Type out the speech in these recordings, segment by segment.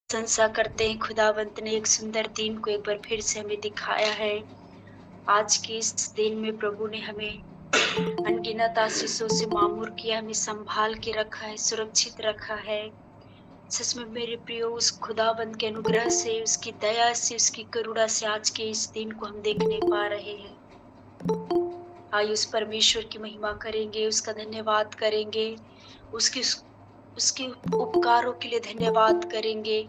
प्रशंसा करते हैं। खुदावंत ने एक सुंदर दिन को एक बार फिर से हमें दिखाया है। आज के इस दिन में प्रभु ने हमें अनगिनत आशीषों से मामूर किया, हमें संभाल के रखा है, सुरक्षित रखा है। सच में मेरे प्रियो, उस खुदावंत के अनुग्रह से, उसकी दया से, उसकी करुणा से आज के इस दिन को हम देख नहीं पा रहे हैं। आइए उस परमेश्वर की महिमा करेंगे, उसका धन्यवाद करेंगे, उसके उसके उपकारों के लिए धन्यवाद करेंगे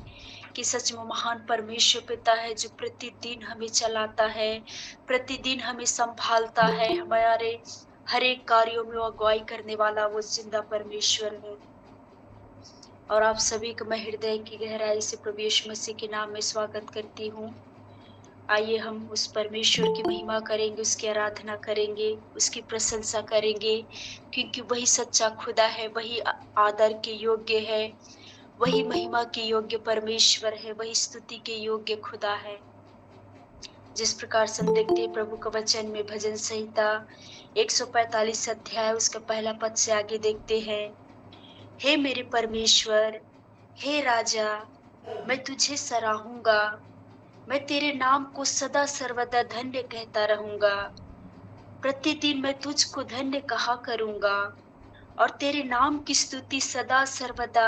कि सच में महान परमेश्वर पिता है जो प्रतिदिन हमें चलाता है, प्रतिदिन हमें संभालता है, हमारे हर एक कार्यों में वो अगुवाई करने वाला वो जिंदा परमेश्वर है। और आप सभी को मैं हृदय की गहराई से प्रभु यीशु मसीह के नाम में स्वागत करती हूँ। आइए हम उस परमेश्वर की महिमा करेंगे, उसकी आराधना करेंगे, उसकी प्रशंसा करेंगे, क्योंकि वही सच्चा खुदा है, वही आदर के योग्य है, वही महिमा के योग्य परमेश्वर है, वही स्तुति के योग्य खुदा है। जिस प्रकार से हम देखते हैं प्रभु का वचन में भजन संहिता 145 अध्याय उसका पहला पद से आगे देखते हैं। हे मेरे परमेश्वर, हे राजा, मैं तुझे सराहूंगा, मैं तेरे नाम को सदा सर्वदा धन्य कहता रहूंगा। प्रतिदिन मैं तुझको धन्य कहा करूंगा और तेरे नाम की स्तुति सदा सर्वदा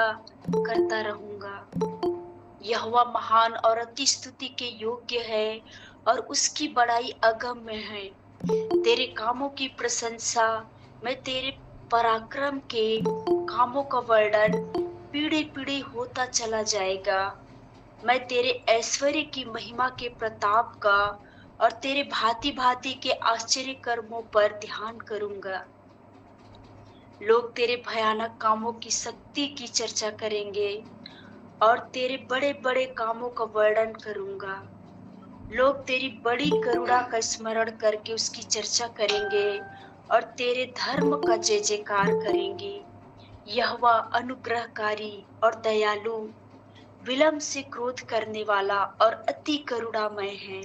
करता रहूंगा। यहोवा महान और अति स्तुति के योग्य है और उसकी बड़ाई अगम्य है। तेरे कामों की प्रशंसा, मैं तेरे पराक्रम के कामों का वर्णन पीढ़ी पीढ़ी होता चला जाएगा। मैं तेरे ऐश्वर्य की महिमा के प्रताप का और तेरे भांति भांति के आश्चर्य कर्मों पर ध्यान करूंगा। लोग तेरे भयानक कामों की शक्ति की चर्चा करेंगे और तेरे बड़े बड़े कामों का वर्णन करूंगा। लोग तेरी बड़ी करुणा का स्मरण करके उसकी चर्चा करेंगे और तेरे धर्म का जय जयकार करेंगे। यहोवा अनुग्रहकारी और दयालु, विलंब से क्रोध करने वाला और अति करुणामय है।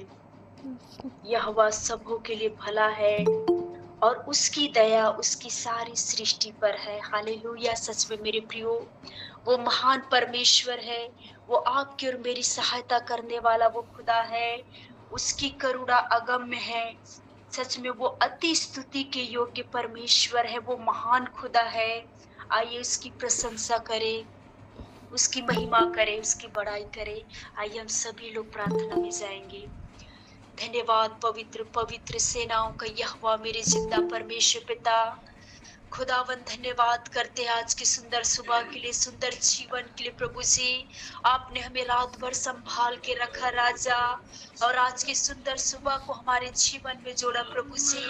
यहोवा सबों के लिए भला है और उसकी दया उसकी सारी सृष्टि पर है। हालेलुया। सच में मेरे प्रियो, वो महान परमेश्वर है, वो आपकी और मेरी सहायता करने वाला वो खुदा है। उसकी करुणा अगम्य है। सच में वो अति स्तुति के योग्य परमेश्वर है, वो महान खुदा है। आइए उसकी प्रशंसा करें, उसकी महिमा करें, उसकी बड़ाई करें। आइए हम सभी लोग प्रार्थना में जाएंगे। धन्यवाद पवित्र पवित्र सेनाओं का यहोवा मेरे जिंदा परमेश्वर पिता, खुदावन धन्यवाद करते हैं आज की सुंदर सुबह के लिए, सुंदर जीवन के लिए। प्रभु जी, आपने हमें रात भर संभाल के रखा राजा, और आज की सुंदर सुबह को हमारे जीवन में जोड़ा। प्रभु जी,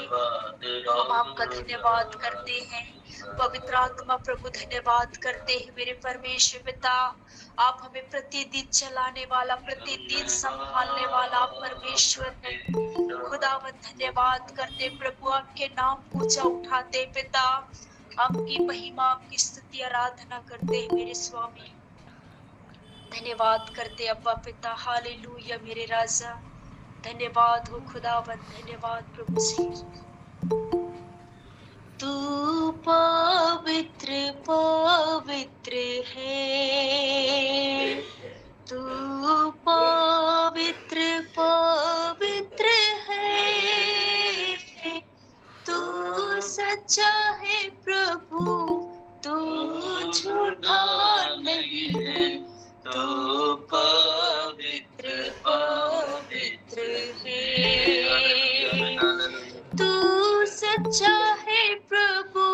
हम आपका धन्यवाद करते हैं। पवित्र आत्मा प्रभु धन्यवाद करते हैं मेरे परमेश्वर पिता। आप हमें प्रतिदिन चलाने वाला, प्रतिदिन संभालने वाला आप परमेश्वर है। खुदावन धन्यवाद करते प्रभु, आपके नाम को ऊंचा उठाते पिता, आपकी महिमा आपकी स्तुति आराधना करते हैं मेरे स्वामी। धन्यवाद करते अब्बा पिता। हालेलुया मेरे राजा, धन्यवाद हो खुदावन, धन्यवाद प्रभु जी। तू पवित्र पवित्र है, तू पवित्र पवित्र है, तू सच्चा है प्रभु, तू झूठा नहीं है, तू पवित्र पवित्र है, तू सच्चा है प्रभु,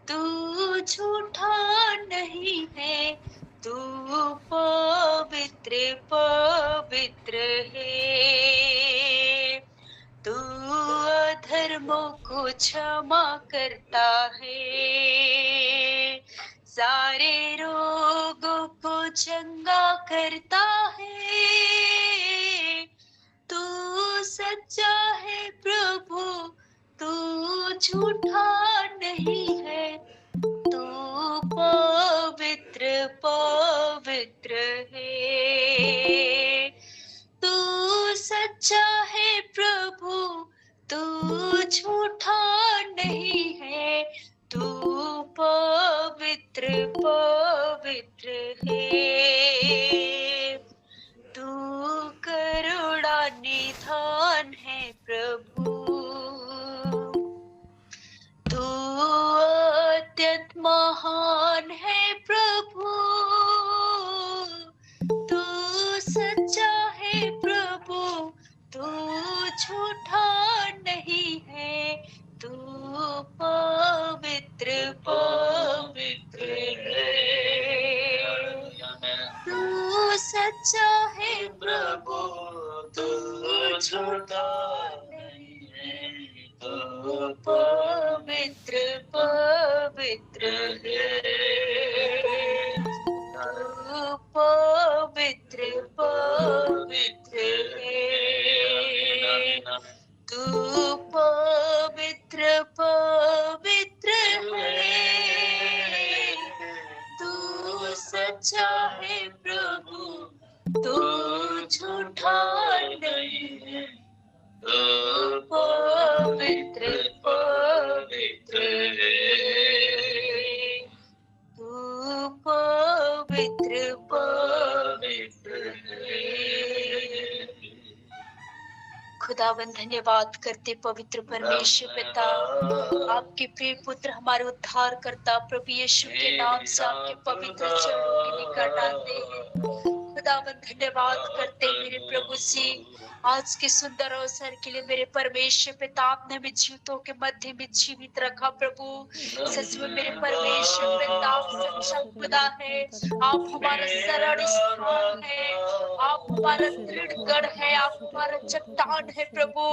तू झूठा नहीं है, तू पवित्र पवित्र है, तू अधर्मों को क्षमा करता है, सारे रोगों को चंगा करता है, तू सच्चा है प्रभु, तू झूठा नहीं है, तू पवित्र पवित्र है, तू सच्चा है प्रभु, तू झूठा नहीं है, तू पवित्र पवित्र है। महान है प्रभु, तू सच्चा है प्रभु, तू झूठा नहीं है, तू पवित्र पवित्र है। तू सच्चा है प्रभु, तू झूठा नहीं है, तू पवित्र पवित्र है। तू पवित्र पवित्र है, तू पवित्र पवित्र है। तू सच्चा है प्रभु, तू झूठा नहीं है, तू पवित्र पवित्र है। तू पवित्र पवित्र है। खुदावन धन्यवाद करते पवित्र परमेश्वर पिता, आपके प्रिय पुत्र हमारे उद्धार करता प्रभु यीशु के नाम से आपके पवित्र चरणों के निकट आते हैं। खुदावन धन्यवाद करते मेरे प्रभु जी, आज के सुंदर अवसर के लिए मेरे परमेश्वर पिता, आपने हमें जीवितों के मध्य में जीवित रखा प्रभु। सच में मेरे परमेश्वर पिता, आप सच्चा खुदा है, आप हमारा शरण स्थान है, आप हमारा दृढ़ गढ़ है, आप हमारा चट्टान है प्रभु,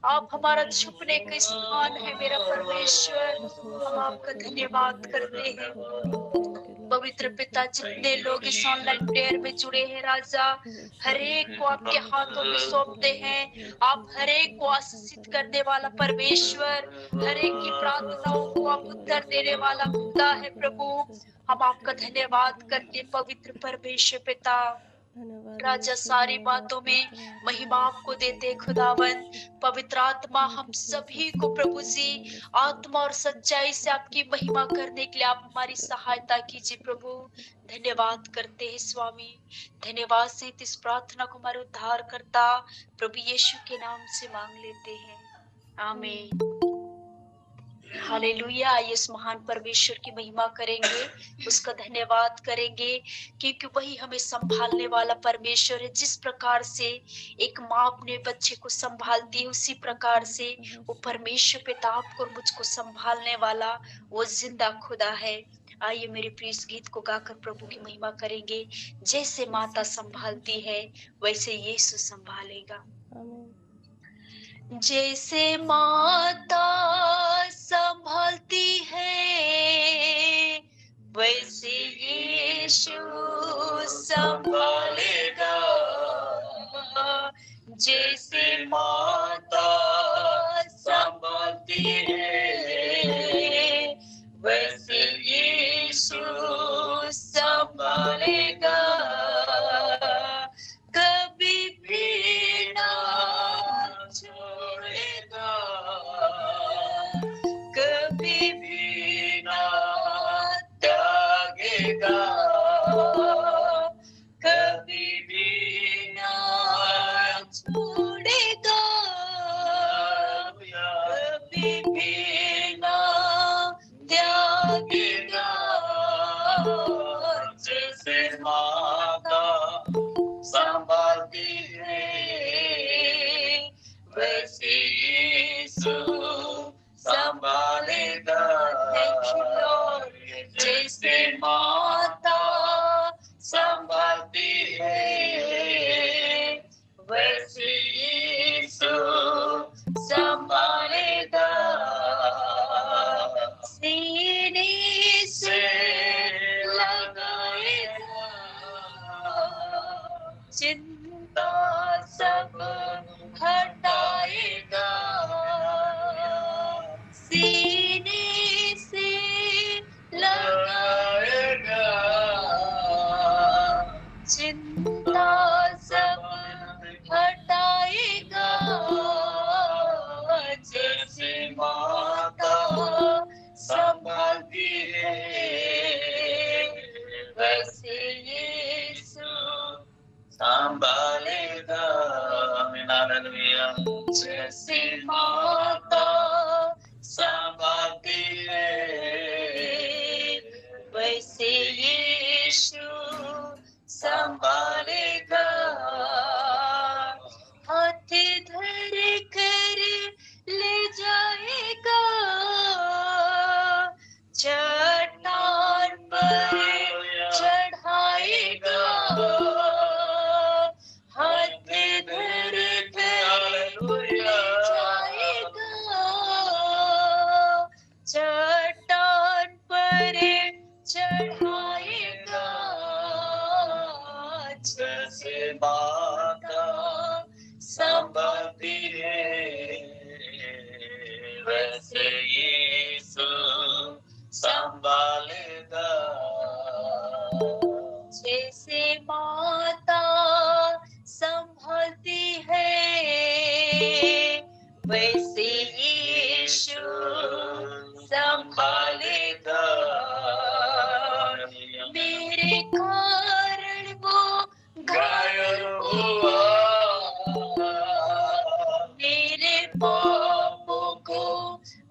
आप हमारा छुपने का स्थान है मेरा परमेश्वर। हम आपका धन्यवाद करते हैं पवित्र पिता। जितने लोग इस ऑनलाइन प्रेयर में जुड़े हैं राजा, हर एक को आपके हाथों में सौंपते हैं। आप हर एक को आशीषित करने वाला परमेश्वर, हर एक की प्रार्थनाओं को आप उत्तर देने वाला खुदा है प्रभु। हम आपका धन्यवाद करते पवित्र परमेश्वर पिता। राजा सारी बातों में महिमा आपको देते खुदावन। पवित्र आत्मा हम सभी को प्रभु जी आत्मा और सच्चाई से आपकी महिमा करने के लिए आप हमारी सहायता कीजिए प्रभु। धन्यवाद करते हैं स्वामी, धन्यवाद से इस प्रार्थना को हमारे उद्धार करता प्रभु यीशु के नाम से मांग लेते हैं, आमीन। हालेलुया। आइए इस महान परमेश्वर की महिमा करेंगे, उसका धन्यवाद करेंगे, क्योंकि वही हमें संभालने वाला परमेश्वर है। जिस प्रकार से एक माँ अपने बच्चे को संभालती है, उसी प्रकार से वो परमेश्वर पिता आपको और मुझको संभालने वाला वो जिंदा खुदा है। आइए मेरे प्रिय इस गीत को गाकर प्रभु की महिमा करेंगे। जैसे माता संभालती है वैसे यीशु संभालेगा। जैसे माता संभालती है वैसे यीशु संभालेगा। जैसे माता संभालती है वैसे यीशु संभालेगा। कभी भी ना छोड़ेगा, कभी भी ना त्यागेगा, कभी भी ना छोड़ेगा, कभी भी ना त्यागेगा। जैसे माता संभालती है वैसे यीशु संभालेगा। जैसे माता संभालती है वैसे यीशु संभालेगा। सीने से लगाएगा, चिंता सब हटाएगा। सीने से लगाएगा, चिंता सब हटाएगा। जैसे माता संभालती है वैसे यीशु संभालेगा। जैसे माता संभालती है यीशु संभालेगा, हाथ धर कर ले जाएगा, चट्टान पर चढ़ाएगा, हाथ धर कर ले जाएगा, चट्टान पर चढ़ाएगा, जैसे माता संभालती है वैसे यीशु संभालेगा, जैसे माता संभालती है वैसे यीशु संभालेगा, मेरे कारण वो घायल हुआ, मेरे पापों को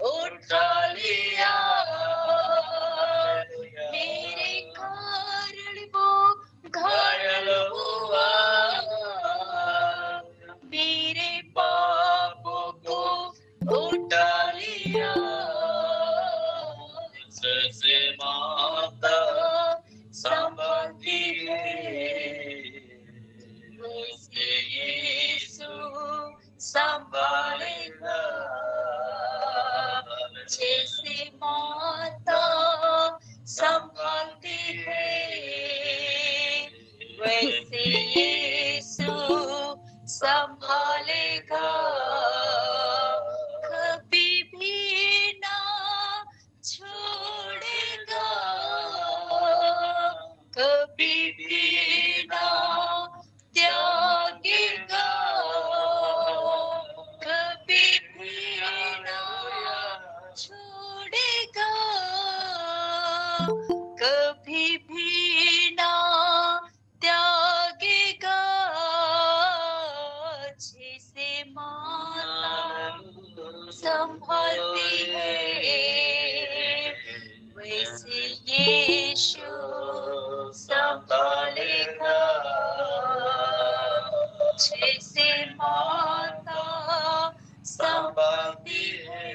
उठा लिया, मेरे कारण वो घायल हुआ, मेरे पापों को उठा लिया, जैसे माता संभालती है वैसे यीशु संभालेगा, जैसे माता संभालती है वैसे यीशु संभालेगा, कभी भी ना छोड़ेगा, कभी भी ना त्यागेगा, कभी भी ना छोड़ेगा, कभी भी ना त्यागेगा, जैसे माता संभालती है वैसे यीशु संभालेगा, जैसे माता संभालती है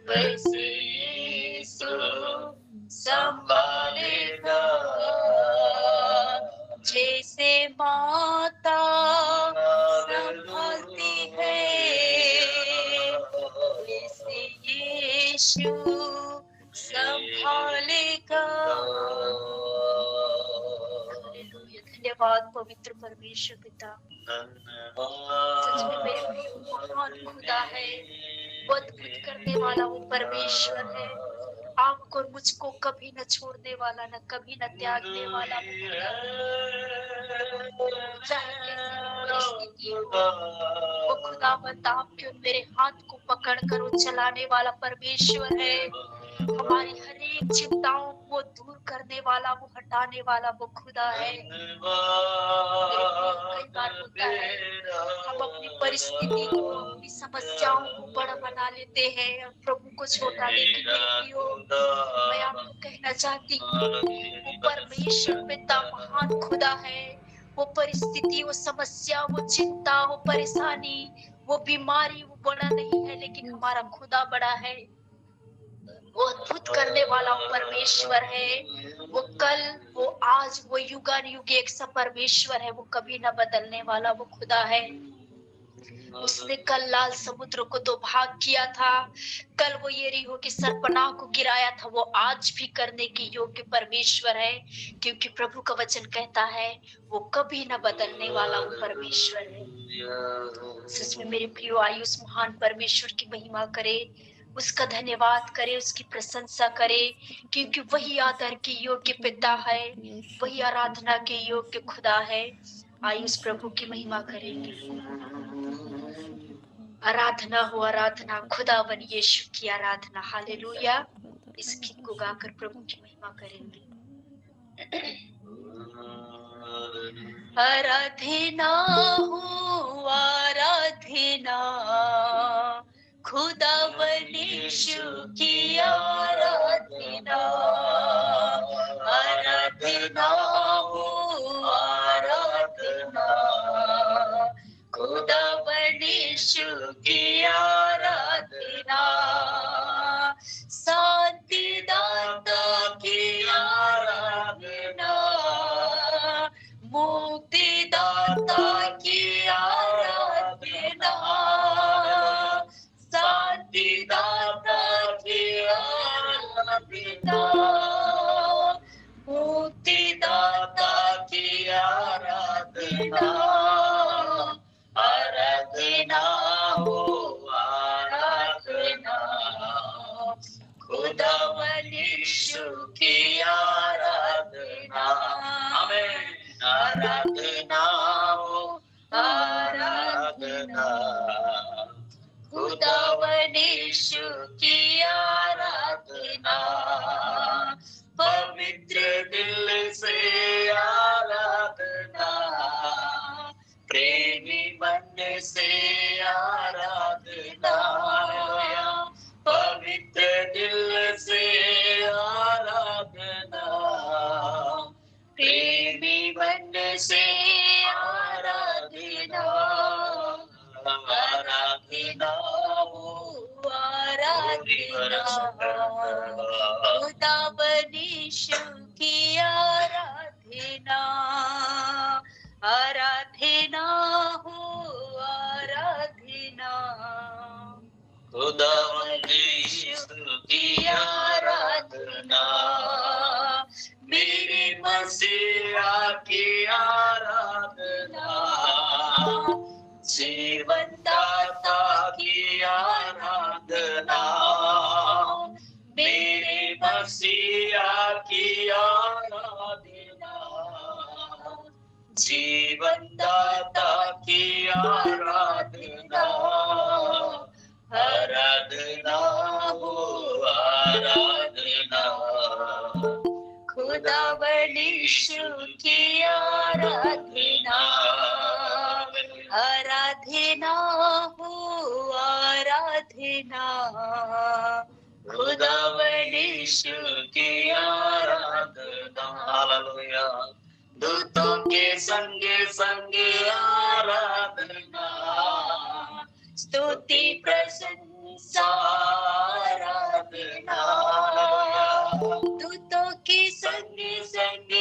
वैसे यीशु संभालेगा, जैसे माता संभालती है वैसे यीशु संभालेगा। हालेलुया, धन्यवाद पवित्र परमेश्वर पिता, सच में मेरे प्रिय महान खुदा है, वो अद्भुत करने वाला वो परमेश्वर है, आपको और मुझको कभी न छोड़ने वाला, न कभी न त्यागने वाला, चाहे कैसी भी परिस्थिति हो, वो खुदावंद आपके और मेरे हाथ को पकड़ कर वो चलाने वाला परमेश्वर है, हमारी हर एक चिंताओं को दूर करने वाला, वो हटाने वाला वो खुदा है। कई बार होता है हम अपनी परिस्थिति को, अपनी समस्याओं को बड़ा बना लेते हैं और प्रभु को छोटा, लेकिन मैं आपको कहना चाहती हूँ वो परमेश्वर पिता महान खुदा है, वो परिस्थिति, वो समस्या, वो चिंता, वो परेशानी, वो बीमारी, वो बड़ा नहीं है, लेकिन हमारा खुदा बड़ा है, वो अद्भुत करने वाला वो परमेश्वर है, वो कल, वो आज, वो युगान युग एक सा परमेश्वर है, वो कभी ना बदलने वाला वो खुदा है। उसने कल लाल समुद्र को दो भाग किया था, कल वो यरीहो की सरपनाह को गिराया था, वो आज भी करने के योग्य परमेश्वर है, क्योंकि प्रभु का वचन कहता है वो कभी ना बदलने वाला वो परमेश्वर है। सच में मेरे प्रियो, आयुष महान परमेश्वर की महिमा करे, उसका धन्यवाद करे, उसकी प्रशंसा करे, क्योंकि वही आदर के योग्य पिता है, वही आराधना के योग्य खुदा है। आयुष प्रभु की महिमा करेंगे। आराधना हो आराधना, खुदावन यीशु की आराधना। हालेलुया। इस गीत को गाकर प्रभु की महिमा करेंगे। आराधना हो आराधना, खुदावन यीशु की आराधना, आराधना हो आराधना, खुदावन यीशु की आराधना, शांतिदाता की आराधना, मुक्तिदाता की आराधना, शांतिदाता की आराधना, मुक्तिदाता की आराधना, आराधना हो आराधना, खुदावन यीशु की आराधना, आमीन, आराधना हो आराधना, खुदावन यीशु की आराधना, पवित्र दिल से आराधना, प्रेमी मन से आराधना, पवित्र दिल से आराधना, प्रेमी मन से आराधना, आराधना हो आराधना, खुदावन यीशु की आराधना, आराधना हो आराधना, खुदावन यीशु की आराधना, मेरे मसीहा की आराधना, जीवन दाता की आराधना, मेरे मसीहा की आराधना, जीवन दाता की आराधना, आराधना हो आराधना, खुदावन यीशु की आराधना, आराधना हो आराधना, खुदावन यीशु की आराधना, हालेलुया, दूतों के संग संग आराधना, स्तुति प्रशंसा आराधना, दूतों के संग संग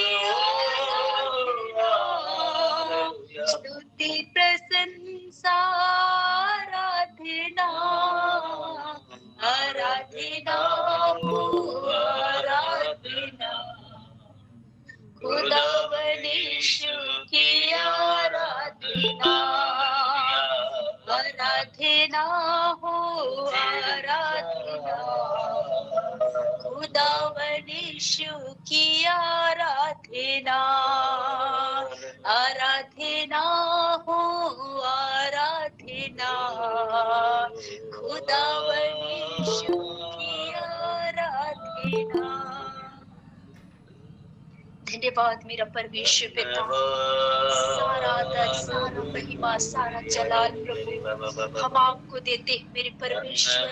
स्तुति प्रशंसा आराधना, आराधना हो आराधना, खुदावन यीशु की आराधना, आराधना हो आराधना, खुदावन यीशु की आराधना, आराधना हो आराधना, खुदावन यीशु की आराधना। धन्यवाद मेरा परमेश्वर पिता, सारा आदर, सारा महिमा, सारा जलाल प्रभु हम आपको देते हैं मेरे परमेश्वर,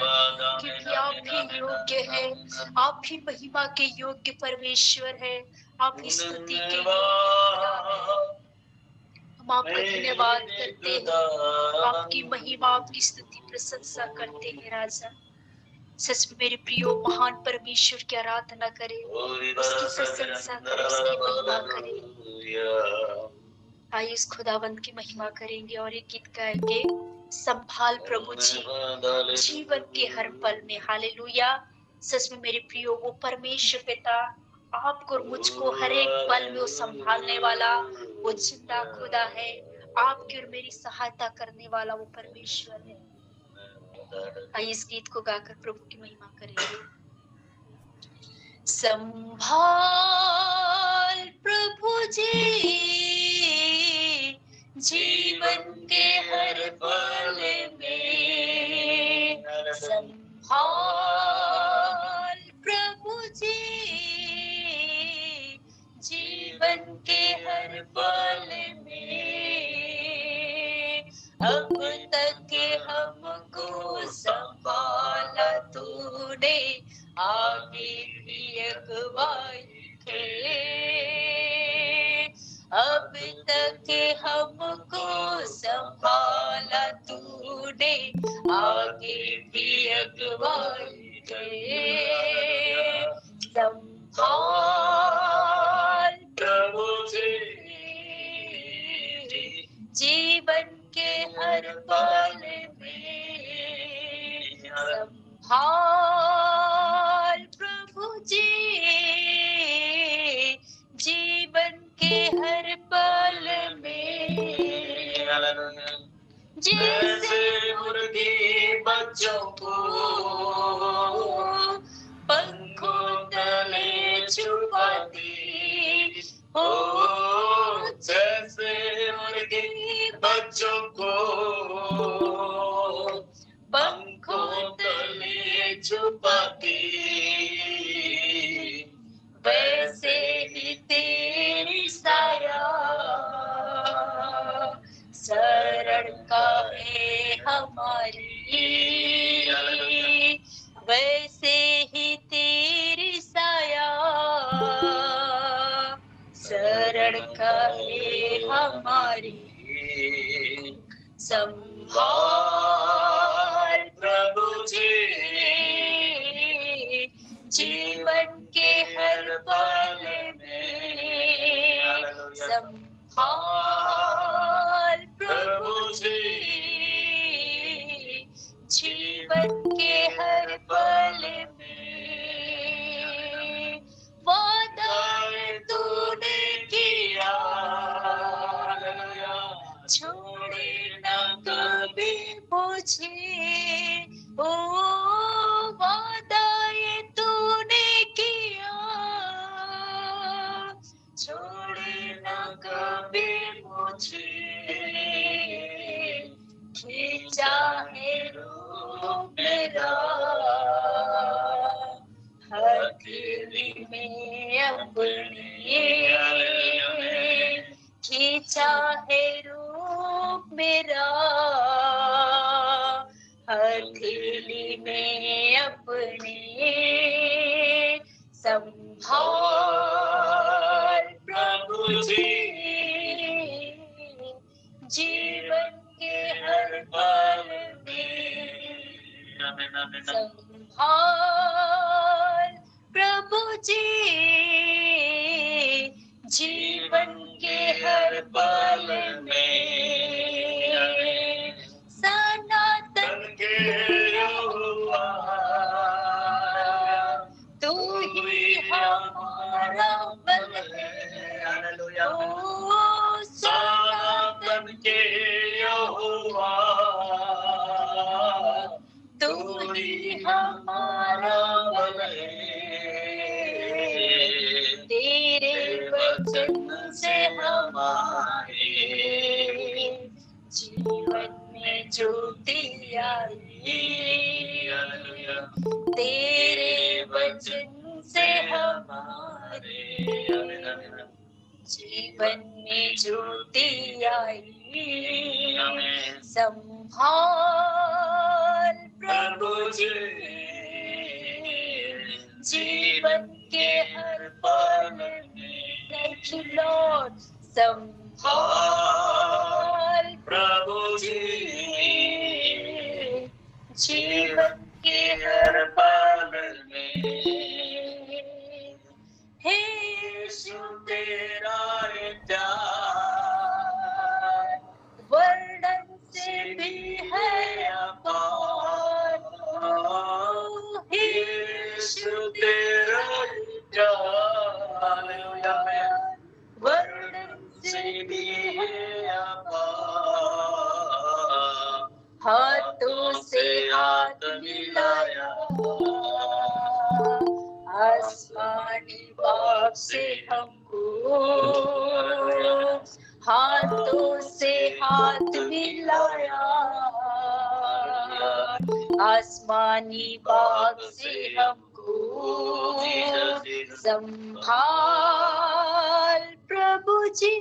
क्योंकि आप ही योग्य हैं, आप ही महिमा के योग्य परमेश्वर हैं, आप ही स्तुति के योग्य। हम आपका धन्यवाद करते हैं, आपकी महिमा, आपकी स्तुति प्रशंसा करते हैं राजा। सच में मेरे प्रियो महान परमेश्वर की आराधना करें, उसकी प्रशंसा करें, उसकी महिमा करें। आइए इस खुदावंत की महिमा करेंगे और एक गीत गाएंगे, संभाल प्रभु जी जीवन के हर पल में। हालेलुया। सच में मेरे प्रियो वो परमेश्वर पिता आपको और मुझको हर एक पल में वो संभालने वाला वो जिंदा खुदा है, आपकी और मेरी सहायता करने वाला वो परमेश्वर है। आइए इस गीत को गाकर प्रभु की महिमा करेंगे। संभाल प्रभु जी जीवन के हर पल में, संभाल प्रभु जी जीवन के हर पल में, अब तक हमको संभाला तूने, आगे भी अगुवाई करे, अब तक हमको संभाला तूने, आगे भी अगुवाई दे। संभाल प्रभु जी जीवन के हर पल में, संभाल प्रभु जी जीवन के हर पल में। जैसे मुर्गी बच्चों को पंखों तले छुपाती हो, जैसे मुर्गी बच्चों को पंखों तले छुपाती, वैसे ही तेरी साया शरण का है हमारी, वैसे ही तेरी साया शरण का है हमारी। संभाल प्रभु जी जीवन के हर पल में, संभाल प्रभु जी जीवन के हर पल में। वादा तूने किया छोड़े न कभी मुझे, ओ वादा ये तूने किया छोड़े न कभी मुझे, खींचा है रूप मेरा हथेली में अपने, खींचा है रूप मेरा हथेली में अपने। संभाल प्रभु जी जीवन के हर पल में, संभाल प्रभु जी जीवन के हर पल में। सनातन के यहोवा तू ही हमारा बल है, ओ सनातन के यहोवा तू ही हमारा बल है। तेरे वचन से हमारे जीवन में ज्योति आई, तेरे वचन से हमारे जीवन में ज्योति आई। संभाल प्रभु जी जीवन के हर पल में। Thank you Lord। संभाल प्रभु जी जीवन के हर पल में। हे यीशु तेरा प्यार वर्णन से भी है अपार, हे यीशु तेरा प्यार वर्णन से भी है अपार। हाथों से हाथ मिलाया आसमानी बाप से हमको, हाथों से हाथ मिलाया आसमानी बाप से हमको। संभाल प्रभु जी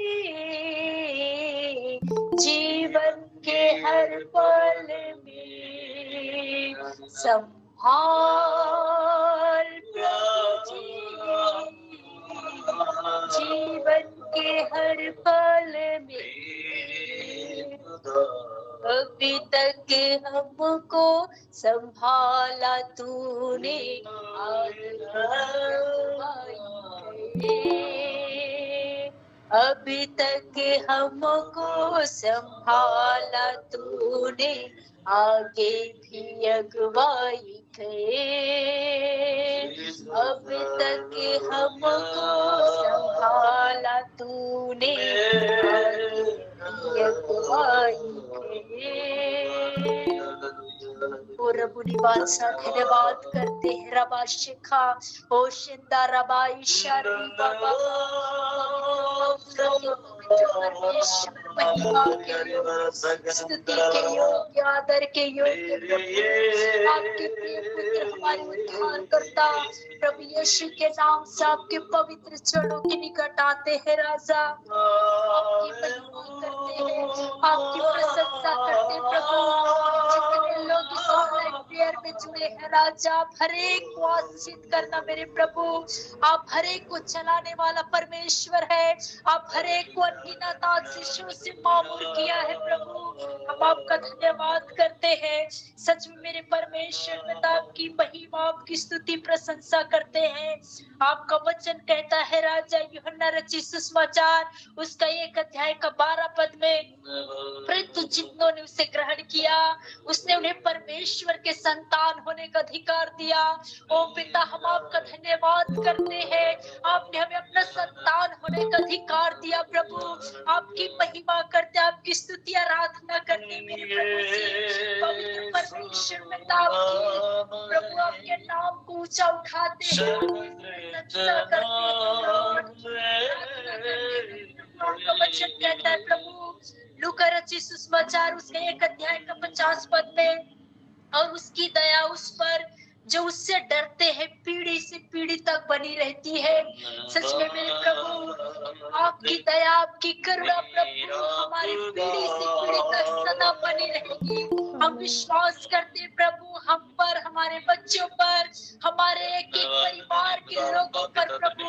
जीवन के हर पल में। संभाल प्रभु जी जीवन के हर पल में अभी तक हमको संभाला तूने, अभी तक हमको संभाला तूने, आगे भी अगुवाई करे। अभी तक हमको संभाला तूने, आगे भी अगुवाई करे। और रबुनी बादशाह धन्यवाद करते हैं। रबा शिखा ओ शिंदा रबाई शरी बाबा, परमेश्वर महिमा के योग्य, स्तुति के योग्य, आदर के योग्य प्रभु, आपके प्रिय पुत्र हमारे उद्धार करता प्रभु यीशु के नाम से आपके पवित्र चरणों के निकट आते हैं। राजा आपकी महिमा करते हैं, आपकी प्रशंसा करते हैं प्रभु। जितने लोग इस ऑनलाइन प्रेयर में जुड़े हैं राजा, आप हर एक को आशीषित करना मेरे प्रभु। आप हर एक को चलाने वाला परमेश्वर है। आप हर एक को अनगिनत आशीषों से मामूर किया है प्रभु। हम आपका धन्यवाद करते हैं। सच में मेरे परमेश्वर पिता आपकी महिमा, आपकी स्तुति प्रशंसा करते हैं। आपका वचन कहता है राजा यूहन्ना रचित सुसमाचार उसका 1 अध्याय का 12 पद में, परंतु जितनों ने उसे ग्रहण किया उसने उन्हें परमेश्वर के संतान होने का अधिकार दिया। ओ पिता, हम आपका धन्यवाद करते हैं। आपने हमें अपना संतान होने का अधिकार दिया प्रभु। आपकी महिमा करते, आपकी स्तुति आराधना करते मेरे प्रभु जी। पवित्र परमेश्वर पिता आपकी प्रभु, आपके नाम को ऊंचा उठाते हैं, प्रशंसा करते हैं। आपका वचन कहता है प्रभु लूका रचित सुसमाचार उसके 1 अध्याय का 50 पद में, और उसकी दया उस पर जो उससे डरते हैं पीढ़ी से पीढ़ी तक बनी रहती है। सच में मेरे प्रभु, आपकी दया, आपकी करुणा प्रभु हमारी पीढ़ी से पीढ़ी तक सदा बनी रहेगी। हम विश्वास करते प्रभु, हम पर, हमारे बच्चों पर, हमारे एक एक परिवार के लोगों पर प्रभु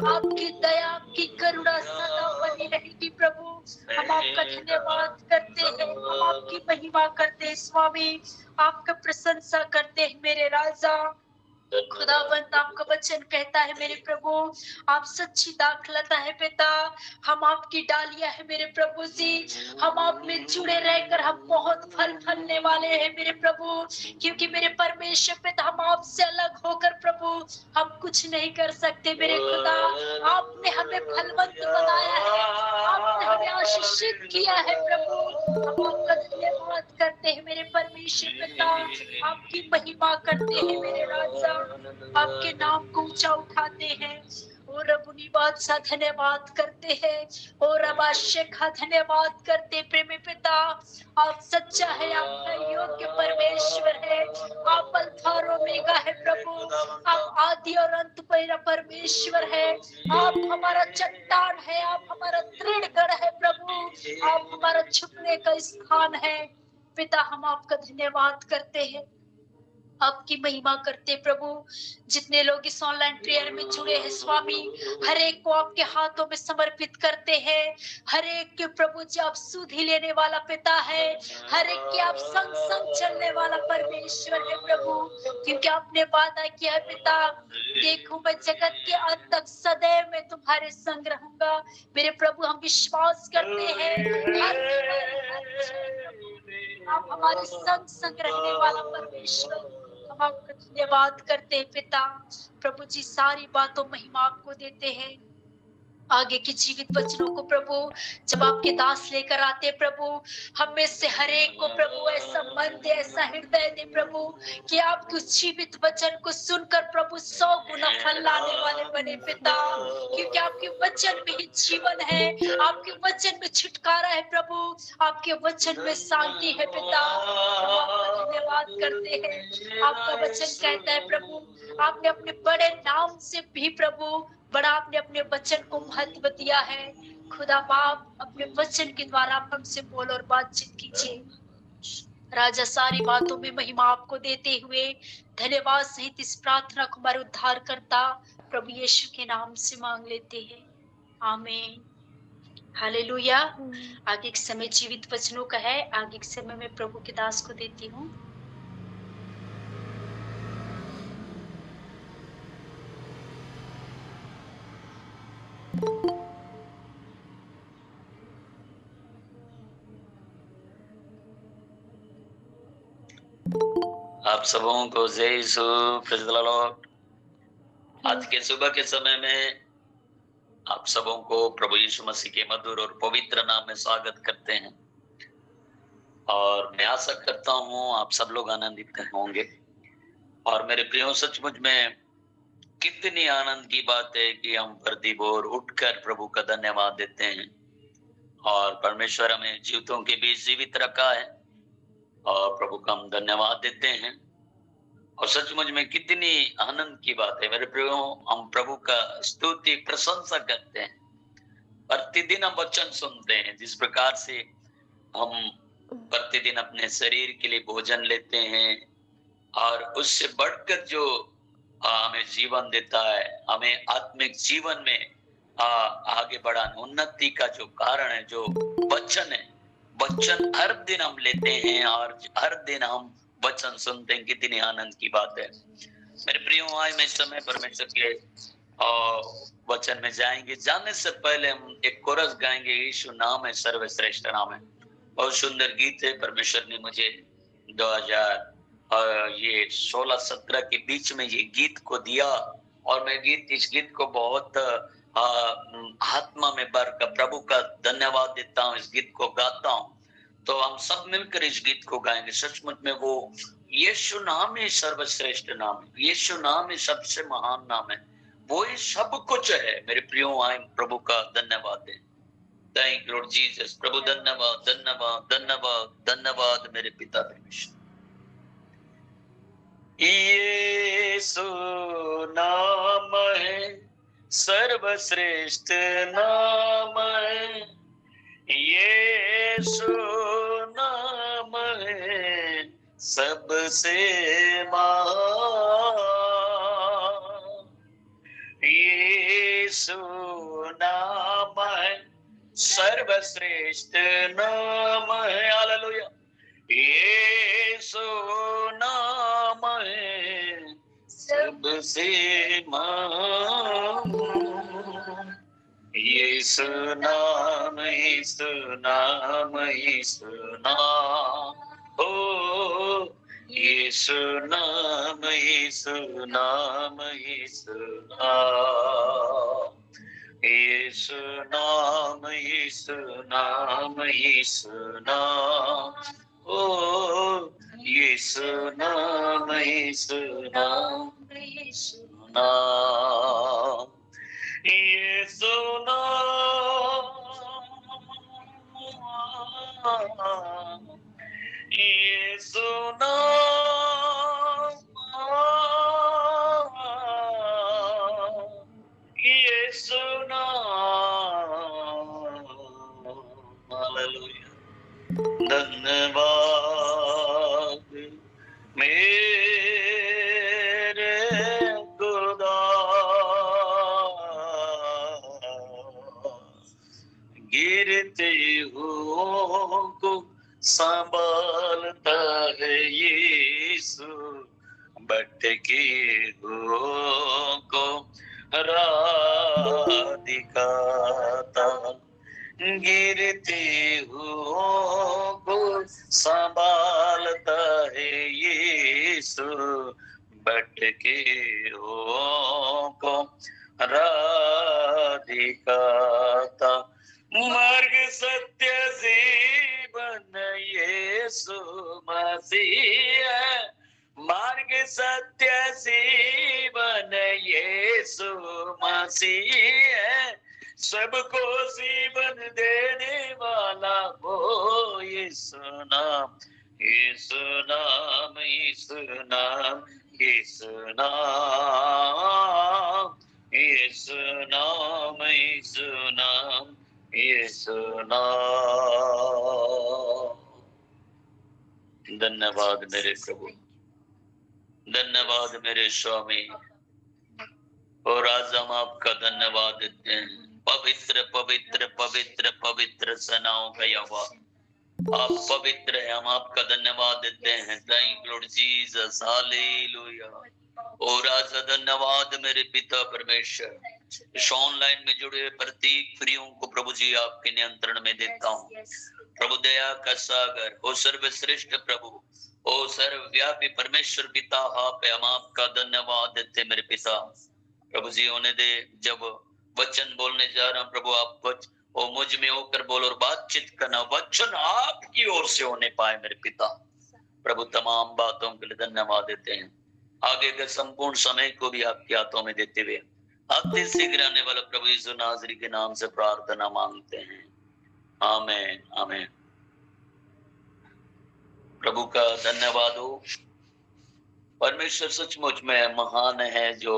आपकी दया, आपकी करुणा सदा बनी रहेगी प्रभु। हम आपका धन्यवाद करते हैं, हम आपकी महिमा करते हैं स्वामी, आपका प्रशंसा करते हैं मेरे राजा। खुदावंत आपका वचन कहता है मेरे प्रभु, आप सच्ची दाखलता है पिता, हम आपकी डालियां है मेरे प्रभु जी। हम आप में जुड़े रहकर हम बहुत फल फलने वाले हैं मेरे प्रभु, क्योंकि मेरे परमेश्वर पिता हम आपसे अलग होकर प्रभु हम कुछ नहीं कर सकते मेरे खुदा। आपने हमें फलवंत बनाया है, आपने हमें आशीषित किया है प्रभु। हम आपका धन्यवाद करते हैं मेरे परमेश्वर पिता, आपकी महिमा करते हैं मेरे राजा, आपके नाम को ऊंचा उठाते हैं। और रबुनी बादशाह धन्यवाद करते हैं, और रबा शेखा धन्यवाद करते प्रेमी पिता। आप सच्चा है, आपका योग्य परमेश्वर है, आप अल्फा और ओमेगा है प्रभु, आप आदि और अंत मेरा परमेश्वर है। आप हमारा चट्टान है, आप हमारा दृढ़गढ़ है प्रभु, आप हमारा छुपने का स्थान है पिता। हम आपका धन्यवाद करते हैं, आपकी महिमा करते प्रभु। जितने लोग इस ऑनलाइन प्रेयर में जुड़े हैं स्वामी, हर एक को आपके हाथों में समर्पित करते हैं। हर एक के प्रभु जी आप सुध ही लेने वाला पिता है, हर एक के आप संग संग चलने वाला परमेश्वर है प्रभु, क्योंकि आपने वादा किया है पिता, देखो मैं जगत के अंत तक सदैव मैं तुम्हारे संग रहूंगा। मेरे प्रभु हम विश्वास करते हैं आप हमारे संग संग रहने वाला परमेश्वर। हम आपका धन्यवाद करते हैं पिता। प्रभु जी सारी बातों महिमा आपको देते हैं। आगे की जीवित वचनों को प्रभु जब आपके दास लेकर आते प्रभु, हम में से हर एक को प्रभु ऐसा मन दे, ऐसा हृदय दे प्रभु, कि आपके उस जीवित वचन को सुनकर प्रभु 100 गुना फल लाने वाले बने पिता, क्योंकि आपके वचन में ही जीवन है, आपके वचन में छुटकारा है प्रभु, आपके वचन में शांति है पिता। हम आपका धन्यवाद करते हैं। आपका वचन कहता है प्रभु, आपने अपने बड़े नाम से भी प्रभु बड़ा आपने अपने वचन को महत्व दिया है। खुदा बाप अपने वचन के द्वारा आप हमसे बोलो और बातचीत कीजिए। राजा सारी बातों में महिमा आपको देते हुए धन्यवाद सहित इस प्रार्थना को हमारे उद्धार करता प्रभु यीशु के नाम से मांग लेते हैं, आमीन। हालेलुया। आगे के समय जीवित वचनों का है। आगे के समय मैं प्रभु के दास को देती हूँ। आप सबों को जय यीशु, प्रेज़ द लॉर्ड। आज के सुबह के समय में आप सबों को प्रभु यीशु मसीह के मधुर और पवित्र नाम में स्वागत करते हैं और मैं आशा करता हूं आप सब लोग आनंदित होंगे। और मेरे प्रियो, सचमुच में कितनी आनंद की बात है कि हम प्रतिभोर उठकर प्रभु का धन्यवाद देते हैं और परमेश्वर हमें जीवितों के बीच जीवित रखा है और प्रभु का हम धन्यवाद देते हैं। और सचमुच में कितनी आनंद की बात है मेरे प्रियो, हम प्रभु का स्तुति प्रशंसा करते हैं। प्रतिदिन हम वचन सुनते हैं, जिस प्रकार से हम प्रतिदिन अपने शरीर के लिए भोजन लेते हैं और उससे बढ़कर जो हमें जीवन देता है, हमें आत्मिक जीवन में आगे बढ़ाने, उन्नति का जो कारण है, जो वचन है, वचन हर दिन हम लेते हैं और हर दिन हम वचन सुनते हैं। कितनी आनंद की बात है मेरे प्रियो। आज मैं समय परमेश्वर के वचन में जाएंगे। जाने से पहले हम एक कोरस गाएंगे, यीशु नाम है सर्वश्रेष्ठ नाम है। बहुत सुंदर गीत है। परमेश्वर ने मुझे 2016-17 के बीच में ये गीत को दिया और मैं इस गीत को बहुत आत्मा में भरकर प्रभु का धन्यवाद देता हूँ, इस गीत को गाता हूँ। तो हम सब मिलकर इस गीत को गाएंगे। सचमुच में वो यीशु नाम ही सर्वश्रेष्ठ नाम है, यीशु नाम ही सबसे महान नाम है, वो ही सब कुछ है। मेरे प्रियो, आए प्रभु का धन्यवाद दें। Thank you Lord Jesus. प्रभु धन्यवाद, धन्यवाद, धन्यवाद, धन्यवाद मेरे पिता परमेश्वर। यीशु नाम है सर्वश्रेष्ठ नाम है, यीशु नाम है सबसे महान, यीशु नाम है सर्वश्रेष्ठ नाम है। हालेलुया। यीशु नाम है सबसे महान, यीशु नाम, यीशु नाम, यीशु नाम, ओ यीशु नाम, यीशु नाम, यीशु नाम, यीशु नाम, यीशु नाम, यीशु नाम, ओ यीशु नाम, यीशु नाम, यीशु नाम, यीशु नाम, यीशु नाम, यीशु नाम। हालेलुया। धन्यवाद मेरे खुदा, गिरते हुओं को संभालता है यीशु, भटके हुओं को राह दिखाता, गिरते हुओं को संभालता है यीशु, भटके हुओं को राह दिखाता, मार्ग सत्य जीवन यीशु मसीह है, मार्ग सत्य जीवन यीशु मसीह है, सबको जीवन देने वाला वो यीशु नाम, यीशु नाम, यीशु नाम, यीशु नाम, यीशु नाम, यीशु नाम, यीशु नाम। धन्यवाद मेरे प्रभु, धन्यवाद मेरे स्वामी। और आज हम आपका धन्यवाद देते हैं पवित्र पवित्र पवित्र पवित्र सेनाओं का यहोवा, आप पवित्र है, हम आपका धन्यवाद देते हैं। Thank Lord Jesus, hallelujah. और राजा धन्यवाद मेरे पिता परमेश्वर, इस ऑनलाइन में जुड़े हुए प्रत्येक प्रियों को प्रभु जी आपके नियंत्रण में देता हूँ। प्रभु दया का सागर, ओ सर्वश्रेष्ठ प्रभु, ओ सर्वव्यापी परमेश्वर पिता, आप हम आपका धन्यवाद देते मेरे पिता। प्रभु जी होने दे, जब वचन बोलने जा रहा हूं प्रभु, आप ओ मुझ में होकर बोलो और बातचीत करना, वचन आपकी ओर से होने पाए मेरे पिता। प्रभु तमाम बातों के लिए धन्यवाद देते हैं। आगे के संपूर्ण समय को भी आपके हाथों में देते हुए अति शीघ्र आने वाला प्रभु यीशु नासरी के नाम से प्रार्थना मांगते हैं, आमीन आमीन। प्रभु का धन्यवाद हो। परमेश्वर सचमुच में महान है, जो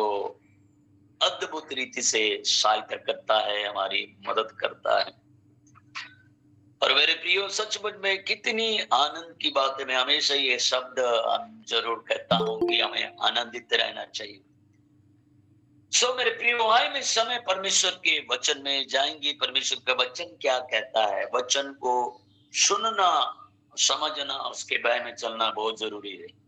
अद्भुत रीति से सहायता करता है, हमारी मदद करता है। और मेरे प्रियो, सचमुच में कितनी आनंद की बात है। मैं हमेशा ये शब्द जरूर कहता हूं कि हमें आनंदित रहना चाहिए। सो मेरे प्रियो, आए में समय परमेश्वर के वचन में जाएंगे। परमेश्वर का वचन क्या कहता है, वचन को सुनना, समझना, उसके बारे में चलना बहुत जरूरी है।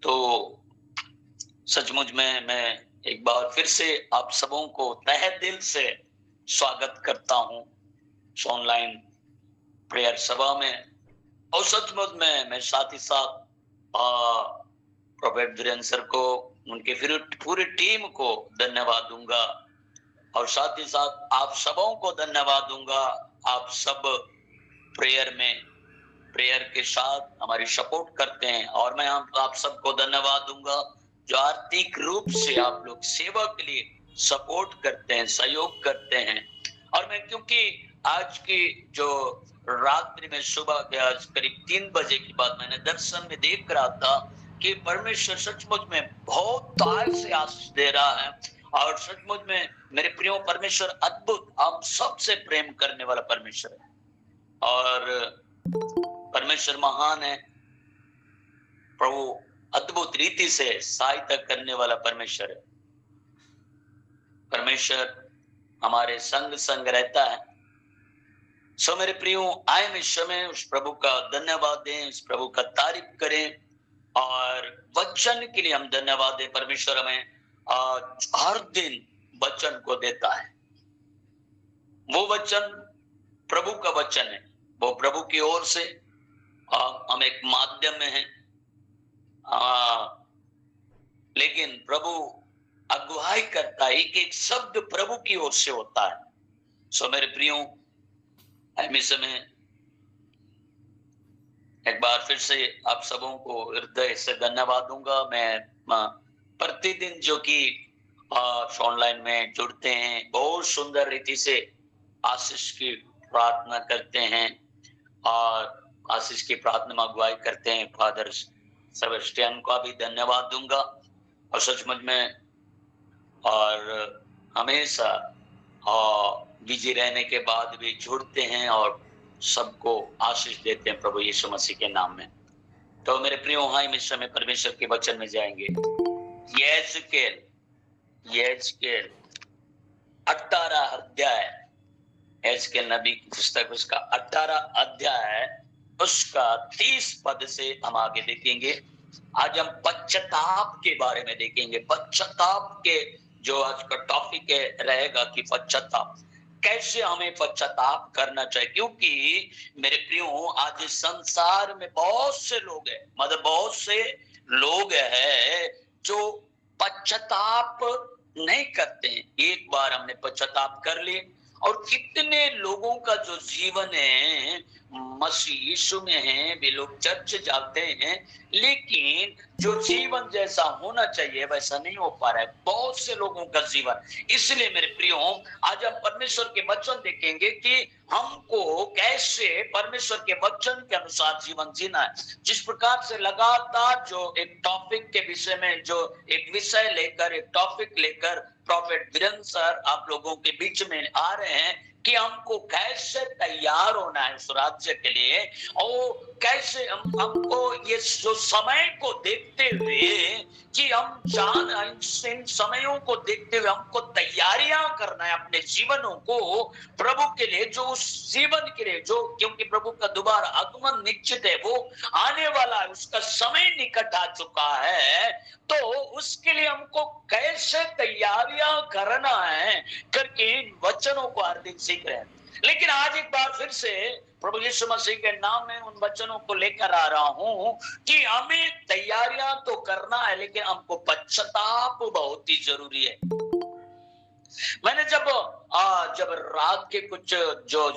तो सचमुच में मैं एक बार फिर से आप सबों को तहे दिल से स्वागत करता हूं ऑनलाइन प्रेयर सभा में। और सचमुच में मैं साथ ही साथ प्रोफेट वीरेंद्र सर को, उनके फिर पूरी टीम को धन्यवाद दूंगा, और साथ ही साथ आप सबों को धन्यवाद दूंगा। आप सब प्रेयर के साथ हमारी सपोर्ट करते हैं, और मैं आप सबको धन्यवाद दूंगा जो आर्थिक रूप से आप लोग सेवा के लिए सपोर्ट करते हैं, सहयोग करते हैं। और मैं, क्योंकि आज की जो रात्रि में सुबह के करीब 3 बजे की बात मैंने दर्शन में देख रहा था कि परमेश्वर सचमुच में बहुत तार से आशीष दे रहा है। और सचमुच में मेरे प्रियो, परमेश्वर अद्भुत, हम सबसे प्रेम करने वाला परमेश्वर है, और परमेश्वर महान है। प्रभु अद्भुत रीति से सहायता करने वाला परमेश्वर है। परमेश्वर हमारे संग रहता है। सो मेरे प्रियो, आए में समय उस प्रभु का धन्यवाद दें, उस प्रभु का तारीफ करें, और वचन के लिए हम धन्यवाद दें। परमेश्वर हमें हर दिन वचन को देता है। वो वचन प्रभु का वचन है, वो प्रभु की ओर से हम एक माध्यम में हैं, लेकिन प्रभु अगुवाई करता है, एक एक शब्द प्रभु की ओर से होता है। सो मेरे प्रियो, समय एक बार फिर से आप सबों को हृदय से धन्यवाद दूंगा। मैं प्रतिदिन जो कि ऑनलाइन में जुड़ते हैं, बहुत सुंदर रीति से आशीष की प्रार्थना करते हैं, और आशीष की प्रार्थना में अगुवाई करते हैं। फादर सेबेस्टियन को भी धन्यवाद दूंगा, और सचमुच में और हमेशा बिजी रहने के बाद भी जुड़ते हैं और सबको आशीष देते हैं प्रभु यीशु मसीह के नाम में। तो मेरे प्रियो, हाई में समय परमेश्वर के वचन में जाएंगे। यहेजकेल 18 अध्याय, यहेजकेल नबी की पुस्तक, उसका 18 अध्याय, उसका 30 पद से हम आगे देखेंगे। आज हम पश्चाताप के बारे में देखेंगे। पश्चाताप के जो आज का टॉपिक रहेगा कि पश्चाताप, कैसे हमें पश्चाताप करना चाहिए। क्योंकि मेरे प्रियो, आज संसार में बहुत से लोग हैं, मतलब बहुत से लोग हैं जो पश्चाताप नहीं करते हैं। एक बार हमने पश्चाताप कर लिए, और कितने लोगों का जो जीवन है मसीह यीशु में है, वे लोग चर्च जाते हैं, लेकिन जो जीवन जैसा होना चाहिए वैसा नहीं हो पा रहा है बहुत से लोगों का जीवन। इसलिए मेरे प्रियो, आज हम परमेश्वर के वचन देखेंगे कि हमको कैसे परमेश्वर के वचन के अनुसार जीवन जीना है। जिस प्रकार से लगातार जो एक टॉपिक के विषय में, जो एक विषय लेकर, एक टॉपिक लेकर प्रोफेट वीरेंद्र सर आप लोगों के बीच में आ रहे हैं, कि हमको कैसे तैयार होना है उस राज्य के लिए, और कैसे हमको ये जो समय को देखते हुए कि हम जान इन समयों को देखते हुए हमको तैयारियां करना है अपने जीवनों को प्रभु के लिए, जो उस जीवन के लिए जो, क्योंकि प्रभु का दोबारा आगमन निश्चित है, वो आने वाला है, उसका समय निकट आ चुका है। तो उसके लिए हमको कैसे तैयारियां करना है करके इन वचनों को हार्दिक सीख रहे हैं। लेकिन आज एक बार फिर से प्रभु यीशु मसीह के नाम में उन वचनों को लेकर आ रहा हूं कि हमें तैयारियां तो करना है, लेकिन हमको पश्चाताप बहुत ही जरूरी है। मैंने जब रात के कुछ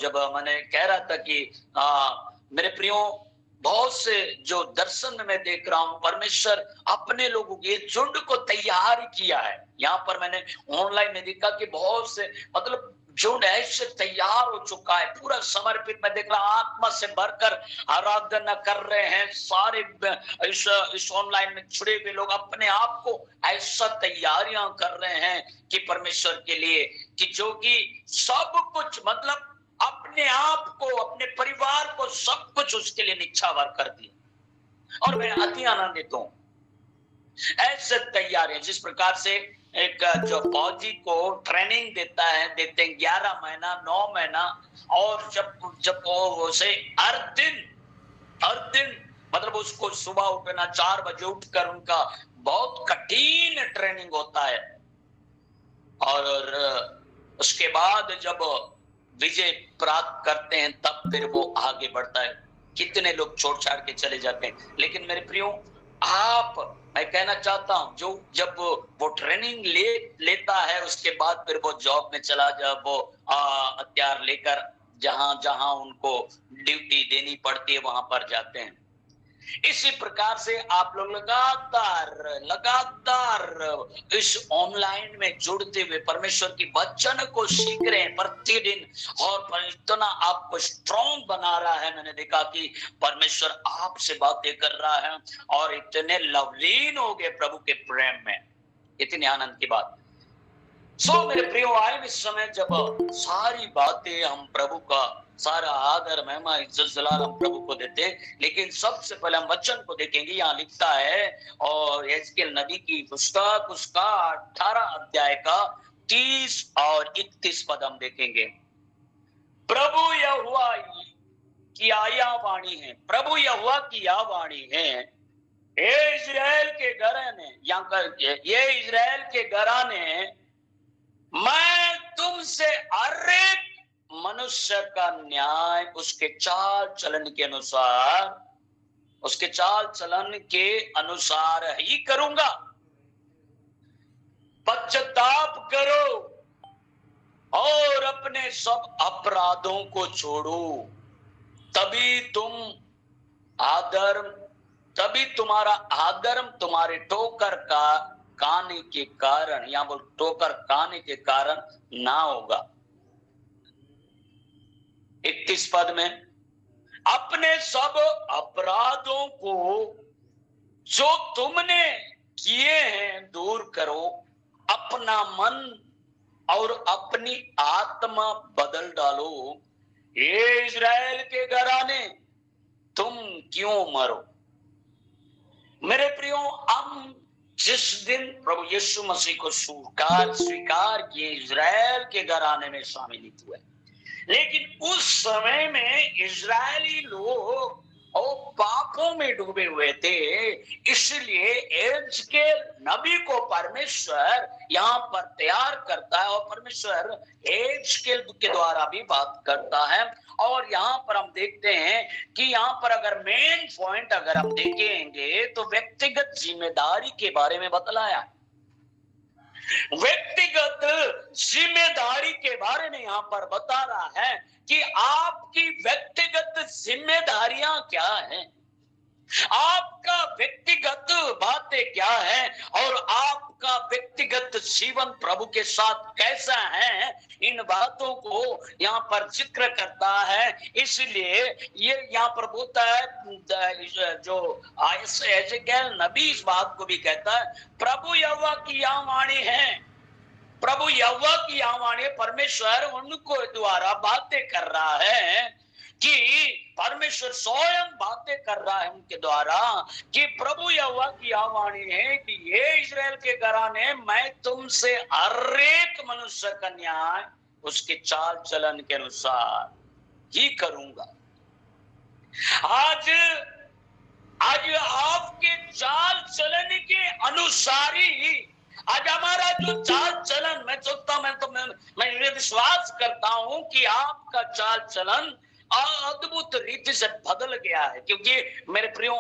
जब मैंने कह रहा था कि मेरे प्रियो, बहुत से जो दर्शन में देख रहा हूं, परमेश्वर अपने लोगों के झुंड को तैयार किया है। यहाँ पर मैंने ऑनलाइन में देखा कि बहुत से मतलब झुंड ऐसे तैयार हो चुका है, पूरा समर्पित। मैं देख रहा आत्मा से भरकर आराधना कर रहे हैं सारे इस ऑनलाइन में जुड़े हुए लोग, अपने आप को ऐसा तैयारियां कर रहे हैं कि परमेश्वर के लिए, कि जो कि सब कुछ मतलब अपने आप को, अपने परिवार को, सब कुछ उसके लिए निछावर कर दिया। और मैं अति आनंदित हूं ऐसे तैयारी, जिस प्रकार से एक जो फौजी को ट्रेनिंग देते हैं 11 महीना 9 महीना, और जब वो उसे हर दिन मतलब उसको सुबह उठना 4 बजे उठकर उनका बहुत कठिन ट्रेनिंग होता है, और उसके बाद जब विजय प्राप्त करते हैं तब फिर वो आगे बढ़ता है। कितने लोग छोड़ छाड़ के चले जाते हैं। लेकिन मेरे प्रियो, मैं कहना चाहता हूं, जो जब वो ट्रेनिंग लेता है, उसके बाद फिर वो जॉब में चला जा, वो हथियार लेकर जहां जहां उनको ड्यूटी देनी पड़ती है वहां पर जाते हैं। इसी प्रकार से आप लोग लगातार इस ऑनलाइन में जुड़ते हुए परमेश्वर की वचन को सीख रहे हैं प्रतिदिन, और इतना आपको स्ट्रॉन्ग बना रहा है। मैंने देखा कि परमेश्वर आपसे बातें कर रहा है और इतने लवलीन हो गए प्रभु के प्रेम में, इतनी आनंद की बात। मेरे प्रियो, आए इस समय जब सारी बातें हम प्रभु का सारा आदर महिमा इज्जत जलाल हम प्रभु को देते, लेकिन सबसे पहले हम वचन को देखेंगे। यहाँ लिखता है, और यहेजकेल नबी की पुस्तक उसका 18 अध्याय का 30 और 31 पद हम देखेंगे। प्रभु यहोवा की आया वाणी है, प्रभु यहोवा की यह वाणी है, ये इजराइल के घराने, ये इजराइल के घराने, मैं तुमसे हर एक मनुष्य का न्याय उसके चाल चलन के अनुसार, उसके चाल चलन के अनुसार ही करूंगा। पश्चाताप करो और अपने सब अपराधों को छोड़ो, तभी तुम्हारा आधर्म तुम्हारे ठोकर का खाने के कारण, या बोल ठोकर खाने के कारण ना होगा। 31 पद में, अपने सब अपराधों को जो तुमने किए हैं दूर करो, अपना मन और अपनी आत्मा बदल डालो। ये इजराइल के घराने, तुम क्यों मरो। मेरे प्रियो, हम जिस दिन प्रभु यीशु मसीह को स्वीकार किए, इजराइल के घराने में शामिल हुए, लेकिन उस समय में इजरायली लोग और पापों में डूबे हुए थे। इसलिए यहेजकेल नबी को परमेश्वर यहाँ पर तैयार करता है, और परमेश्वर यहेजकेल के द्वारा भी बात करता है। और यहाँ पर हम देखते हैं कि यहाँ पर अगर मेन पॉइंट अगर हम देखेंगे तो व्यक्तिगत जिम्मेदारी के बारे में बतलाया। व्यक्तिगत जिम्मेदारी के बारे में यहाँ पर बता रहा है कि आपकी व्यक्तिगत जिम्मेदारियां क्या हैं, आपका व्यक्तिगत बातें क्या है, और आपका व्यक्तिगत जीवन प्रभु के साथ कैसा है, इन बातों को यहाँ पर जिक्र करता है। इसलिए ये यहाँ पर बोलता है, जो यहेजकेल नबी इस बात को भी कहता है, प्रभु यहोवा की यह वाणी है, प्रभु यहोवा की यह वाणी, परमेश्वर उनको द्वारा बातें कर रहा है कि परमेश्वर स्वयं बातें कर रहा है उनके द्वारा कि प्रभु यहोवा की यह वाणी है कि ये इस्राएल के घराने, मैं तुमसे हर एक मनुष्य का न्याय उसके चाल चलन के अनुसार ही करूंगा। आज आपके चाल चलन के अनुसार ही आज हमारा जो चाल चलन, मैं सोचता हूं, मैं ये विश्वास करता हूं कि आपका चाल चलन अद्भुत रीति से बदल गया है। क्योंकि मेरे प्रियो,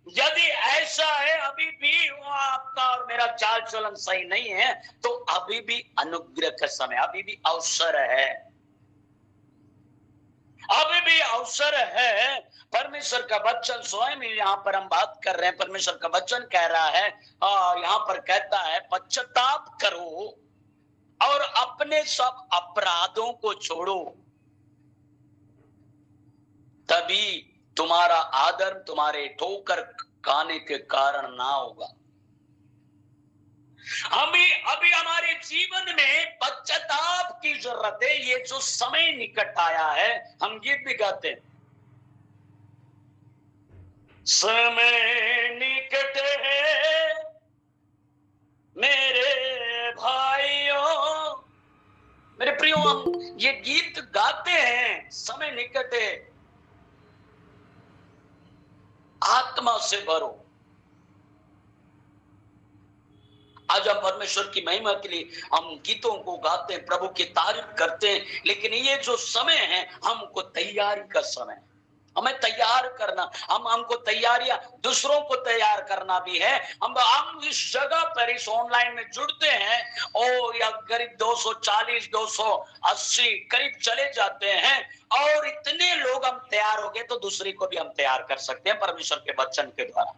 यदि ऐसा है अभी भी वो आपका और मेरा चाल चलन सही नहीं है, तो अभी भी अनुग्रह का समय, अभी भी अवसर है, अभी भी अवसर है। परमेश्वर का वचन स्वयं यहाँ पर हम बात कर रहे हैं। परमेश्वर का वचन कह रहा है, यहाँ पर कहता है, पश्चाताप करो और अपने सब अपराधों को छोड़ो, तभी तुम्हारा आदर तुम्हारे ठोकर खाने के कारण ना होगा। अभी हमारे जीवन में पश्चाताप की जरूरत है। ये जो समय निकट आया है, हम गीत भी गाते हैं, समय निकट है मेरे भाइयों, मेरे प्रियो, हम ये गीत गाते हैं, समय निकट है, आत्मा से भरो। आज हम परमेश्वर की महिमा के लिए हम गीतों को गाते हैं, प्रभु की तारीफ करते हैं, लेकिन ये जो समय है हमको तैयारी का समय, हमें तैयार करना, हमको तैयारियां, दूसरों को तैयार करना भी है। हम इस जगह पर इस ऑनलाइन में जुड़ते हैं और या करीब 240 280 करीब चले जाते हैं, और इतने लोग हम तैयार हो गए तो दूसरे को भी हम तैयार कर सकते हैं परमेश्वर के वचन के द्वारा।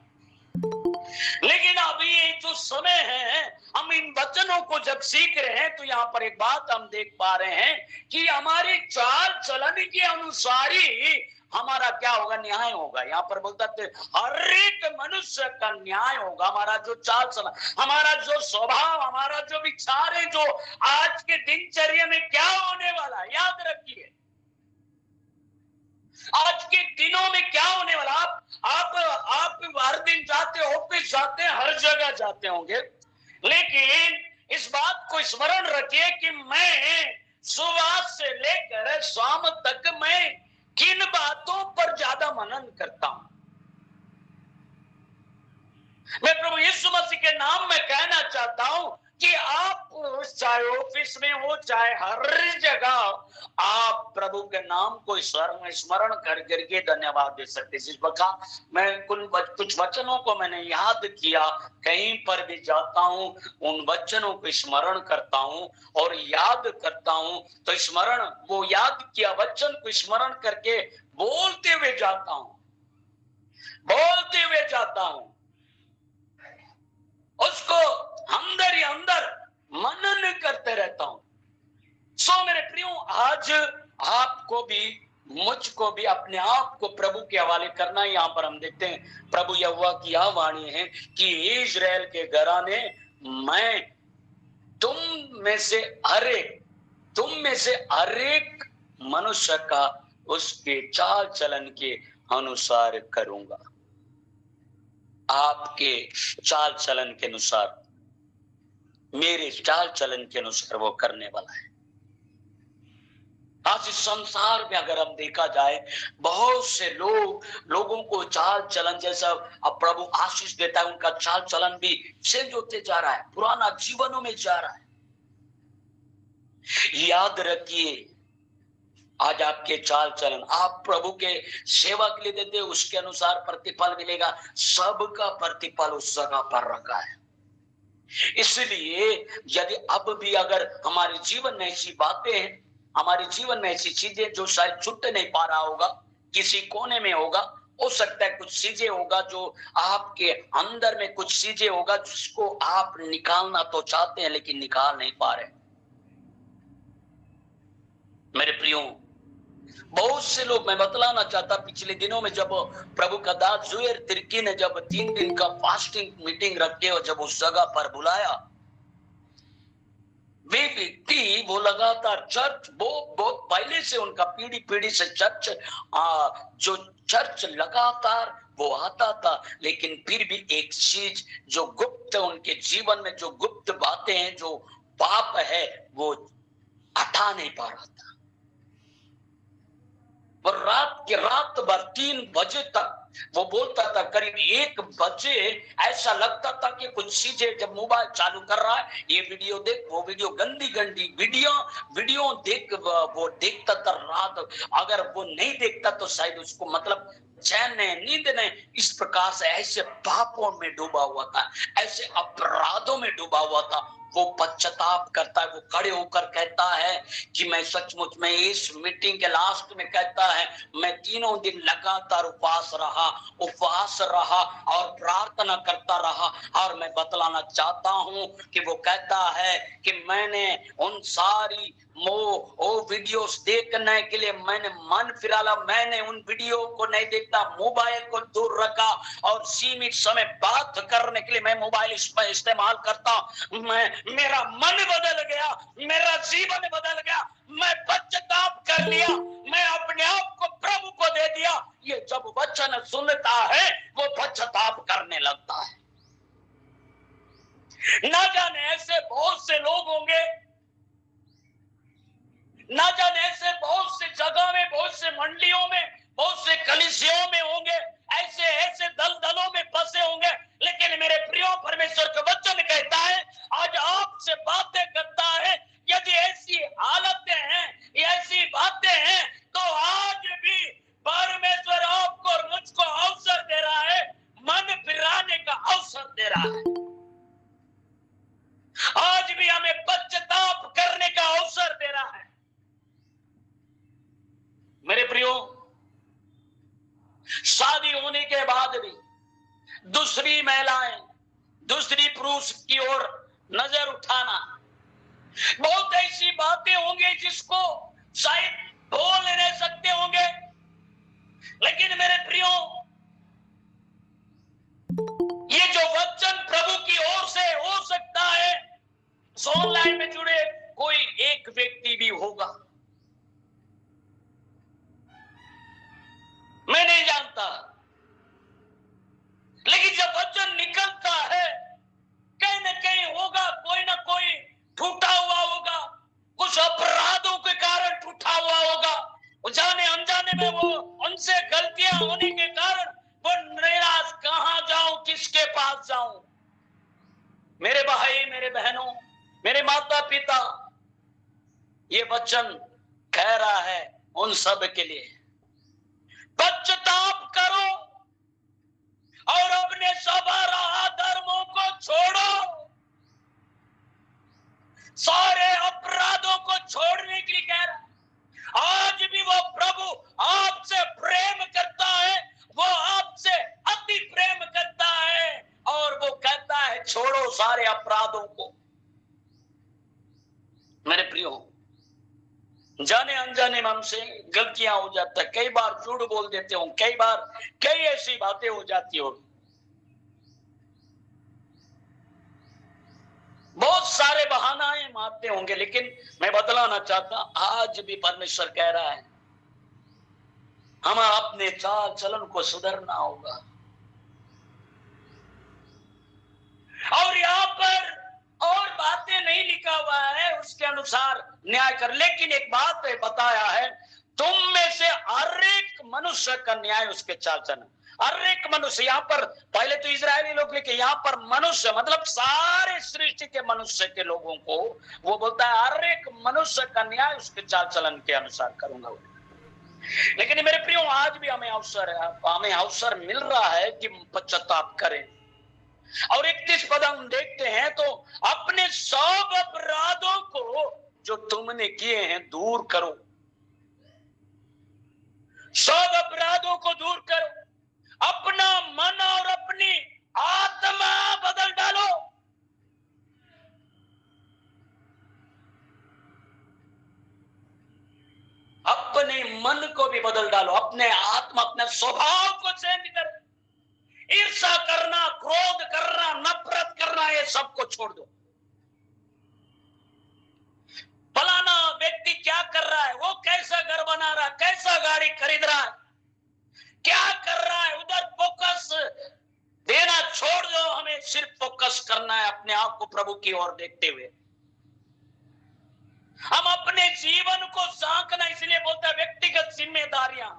लेकिन अभी ये जो समय है, हम इन वचनों को जब सीख रहे हैं, तो यहाँ पर एक बात हम देख पा रहे हैं कि हमारी चाल चलन के अनुसार ही हमारा क्या होगा, न्याय होगा। यहाँ पर बोलता है हर एक मनुष्य का न्याय होगा। हमारा जो चाल चलन, हमारा जो स्वभाव, हमारा जो विचार है, जो आज के दिनचर्या में क्या होने वाला है, याद रखिए आज के दिनों में क्या होने वाला। आप हर दिन जाते, ऑफिस जाते हैं, हर जगह जाते होंगे, लेकिन इस बात को स्मरण रखिए कि मैं सुबह से लेकर शाम तक मैं किन बातों पर ज्यादा मनन करता हूं। मैं प्रभु यीशु मसीह के नाम में कहना चाहता हूं कि आप चाहे ऑफिस में हो, चाहे हर जगह आप प्रभु के नाम को स्मरण कर करके धन्यवाद दे सकते। इस वक्त मैं कुछ वचनों को मैंने याद किया, कहीं पर भी जाता हूं उन वचनों को स्मरण करता हूं और याद करता हूं, तो स्मरण, वो याद किया वचन को स्मरण करके बोलते हुए जाता हूं, बोलते हुए जाता हूं, उसको अंदर ही अंदर मनन करते रहता हूं। सो मेरे प्रियो, आज आपको भी मुझको भी अपने आप को प्रभु के हवाले करना है। यहाँ पर हम देखते हैं प्रभु यहोवा की यह वाणी है कि इस्राएल के घराने, मैं तुम में से हर एक मनुष्य का उसके चाल चलन के अनुसार करूंगा। आपके चाल चलन के अनुसार, मेरे चाल चलन के अनुसार वो करने वाला है। आज इस संसार में अगर हम देखा जाए, बहुत से लोगों को चाल चलन जैसा अब प्रभु आशीष देता है, उनका चाल चलन भी चेंज होते जा रहा है, पुराना जीवनों में जा रहा है। याद रखिए, आज आपके चाल चलन आप प्रभु के सेवा के लिए देते, उसके अनुसार प्रतिफल मिलेगा। सबका प्रतिफल उस जगह पर रखा है। इसलिए यदि अब भी अगर हमारे जीवन में ऐसी बातें हैं, हमारे जीवन में ऐसी चीजें जो शायद छूट नहीं पा रहा होगा, किसी कोने में होगा, हो सकता है कुछ चीजें होगा जो आपके अंदर में कुछ चीजें होगा जिसको आप निकालना तो चाहते हैं लेकिन निकाल नहीं पा रहे। मेरे प्रियो, बहुत से लोग, मैं बतलाना चाहता, पिछले दिनों में जब प्रभु का दास जुएल तिर्की ने जब 3 दिन का फास्टिंग मीटिंग रखे और जब उस जगह पर बुलाया, वे व्यक्ति वो लगातार चर्च, वो बहुत पहले से उनका पीढ़ी पीढ़ी से चर्च, जो चर्च लगातार वो आता था, लेकिन फिर भी एक चीज जो गुप्त उनके जीवन में, जो गुप्त बातें हैं, जो पाप है, वो हटा नहीं पा रहा था। वो रात भर 3 बजे तक वो बोलता था, करीब 1 बजे ऐसा लगता था कि कुछ चीजें, जब मोबाइल चालू कर रहा है, ये वीडियो देख, वो वीडियो, गंदी गंदी वीडियो देख, वो देखता था रात। अगर वो नहीं देखता तो शायद उसको मतलब चैन नहीं, नींद नहीं। इस प्रकार से ऐसे पापों में डूबा हुआ था, ऐसे अपराधों में डूबा हुआ था। वो पश्चाताप करता है, वो खड़े होकर कहता है कि मैं सचमुच में इस मीटिंग के लास्ट में कहता है, मैं 3 दिन लगातार उपवास रहा और प्रार्थना करता रहा। और मैं बतलाना चाहता हूं कि वो कहता है कि मैंने उन सारी वीडियोस देखने के लिए मैंने मन फिराला, मैंने उन वीडियो को नहीं देखता, मोबाइल को दूर रखा और सीमित समय बात करने के लिए मैं मोबाइल इस्तेमाल करता। मेरा मन बदल गया, मेरा जीवन बदल गया, मैं पश्चाताप कर लिया, मैं अपने आप को प्रभु को दे दिया। ये जब वचन सुनता है वो पश्चाताप करने लगता है। ना जाने ऐसे बहुत से लोग होंगे, ना जाने ऐसे बहुत से जगह में, बहुत से मंडियों में, बहुत से कलीसियाओं में होंगे, ऐसे दलदलों में फंसे होंगे। लेकिन मेरे प्रिय परमेश्वर का वचन कहता है, आज आपसे बातें करता है, यदि ऐसी हालतें हैं, ऐसी बातें हैं, तो आज भी परमेश्वर आपको और मुझको अवसर दे रहा है, मन फिराने का अवसर दे रहा है। आज भी हमें पश्चाताप करने का अवसर दे रहा है। मेरे प्रियो, शादी होने के बाद भी दूसरी महिलाएं, दूसरी पुरुष की ओर नजर उठाना, बहुत ऐसी बातें होंगी जिसको शायद बोल नहीं सकते होंगे। लेकिन मेरे प्रियो, ये जो वचन प्रभु की ओर से हो सकता है, ऑनलाइन में जुड़े कोई एक व्यक्ति भी होगा, मैं नहीं जानता। लेकिन जब वचन निकलता है, कहीं ना कहीं होगा, कोई ना कोई टूटा हुआ होगा, कुछ अपराधों के कारण टूटा हुआ होगा, जाने अनजाने में वो उनसे गलतियां होने के कारण वो निराश, कहां जाऊं, किसके पास जाऊं। मेरे भाई, मेरे बहनों, मेरे माता पिता, ये वचन कह रहा है उन सब के लिए, पश्चाताप करो और अपने सब राह धर्मों को छोड़ो, सारे अपराधों को छोड़ने के लिए कह रहा है। आज भी वो प्रभु आपसे प्रेम करता है, वो आपसे अति प्रेम करता है और वो कहता है छोड़ो सारे अपराधों को। मेरे प्रियो, जाने अनजाने में हमसे गलतियां हो जाता है, कई बार झूठ बोल देते हो, कई बार कई ऐसी बातें हो जाती हो, बहुत सारे बहाने मारते होंगे। लेकिन मैं बतलाना चाहता, आज भी परमेश्वर कह रहा है हम अपने चाल चलन को सुधरना होगा। और यहाँ पर और बातें नहीं लिखा हुआ है उसके अनुसार न्याय कर, लेकिन एक बात बताया है, तुम में से हर एक मनुष्य का न्याय उसके चाल चलन। हर एक मनुष्य, यहाँ पर पहले तो इजरायली लोग लिखे, यहाँ पर मनुष्य मतलब सारे सृष्टि के मनुष्य के लोगों को वो बोलता है हर एक मनुष्य का न्याय उसके चाल चलन के अनुसार करूंगा। लेकिन मेरे प्रियो, आज भी हमें अवसर मिल रहा है कि पश्चाताप करें। और 31 पद हम देखते हैं, तो अपने सब अपराधों को जो तुमने किए हैं दूर करो, सब अपराधों को दूर करो, अपना मन और अपनी आत्मा बदल डालो। अपने मन को भी बदल डालो, अपने आत्मा, अपने स्वभाव को चेंज करो। ईर्ष्या करना, क्रोध करना, नफरत करना, ये सबको छोड़ दो। क्या कर रहा है, वो कैसा घर बना रहा है, कैसा गाड़ी खरीद रहा है, क्या कर रहा है, उधर फोकस देना छोड़ दो। हमें सिर्फ फोकस करना है अपने आप को प्रभु की ओर देखते हुए। हम अपने जीवन को सांकना, इसलिए बोलता है व्यक्तिगत जिम्मेदारियां।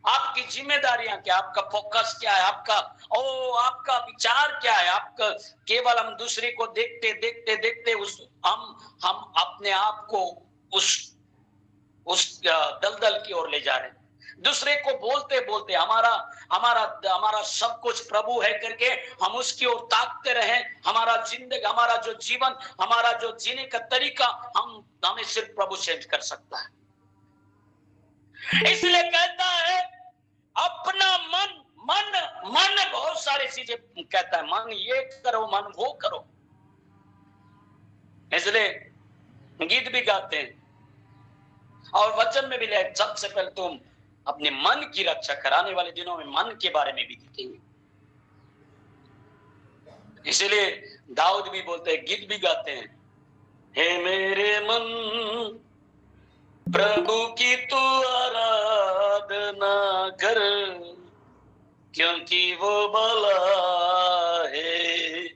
आपकी जिम्मेदारियां क्या, आपका फोकस क्या है, आपका विचार क्या है। आपका केवल हम दूसरे को देखते देखते देखते हम अपने आप को उस दलदल की ओर ले जा रहे हैं। दूसरे को बोलते बोलते हमारा सब कुछ प्रभु है करके हम उसकी ओर ताकते रहे। हमारा जिंदगी, हमारा जो जीवन, हमारा जो जीने का तरीका हमें सिर्फ प्रभु चेंज कर सकता है। इसलिए कहता है अपना मन बहुत सारी चीजें कहता है, मन ये करो, मन वो करो। इसलिए गीत भी गाते हैं और वचन में भी लिखा, सबसे पहले तुम अपने मन की रक्षा कराने वाले दिनों में मन के बारे में भी लिखेंगे। इसलिए दाऊद भी बोलते हैं, गीत भी गाते हैं, हे मेरे मन प्रभु की तू आराधना कर, क्योंकि वो भला है।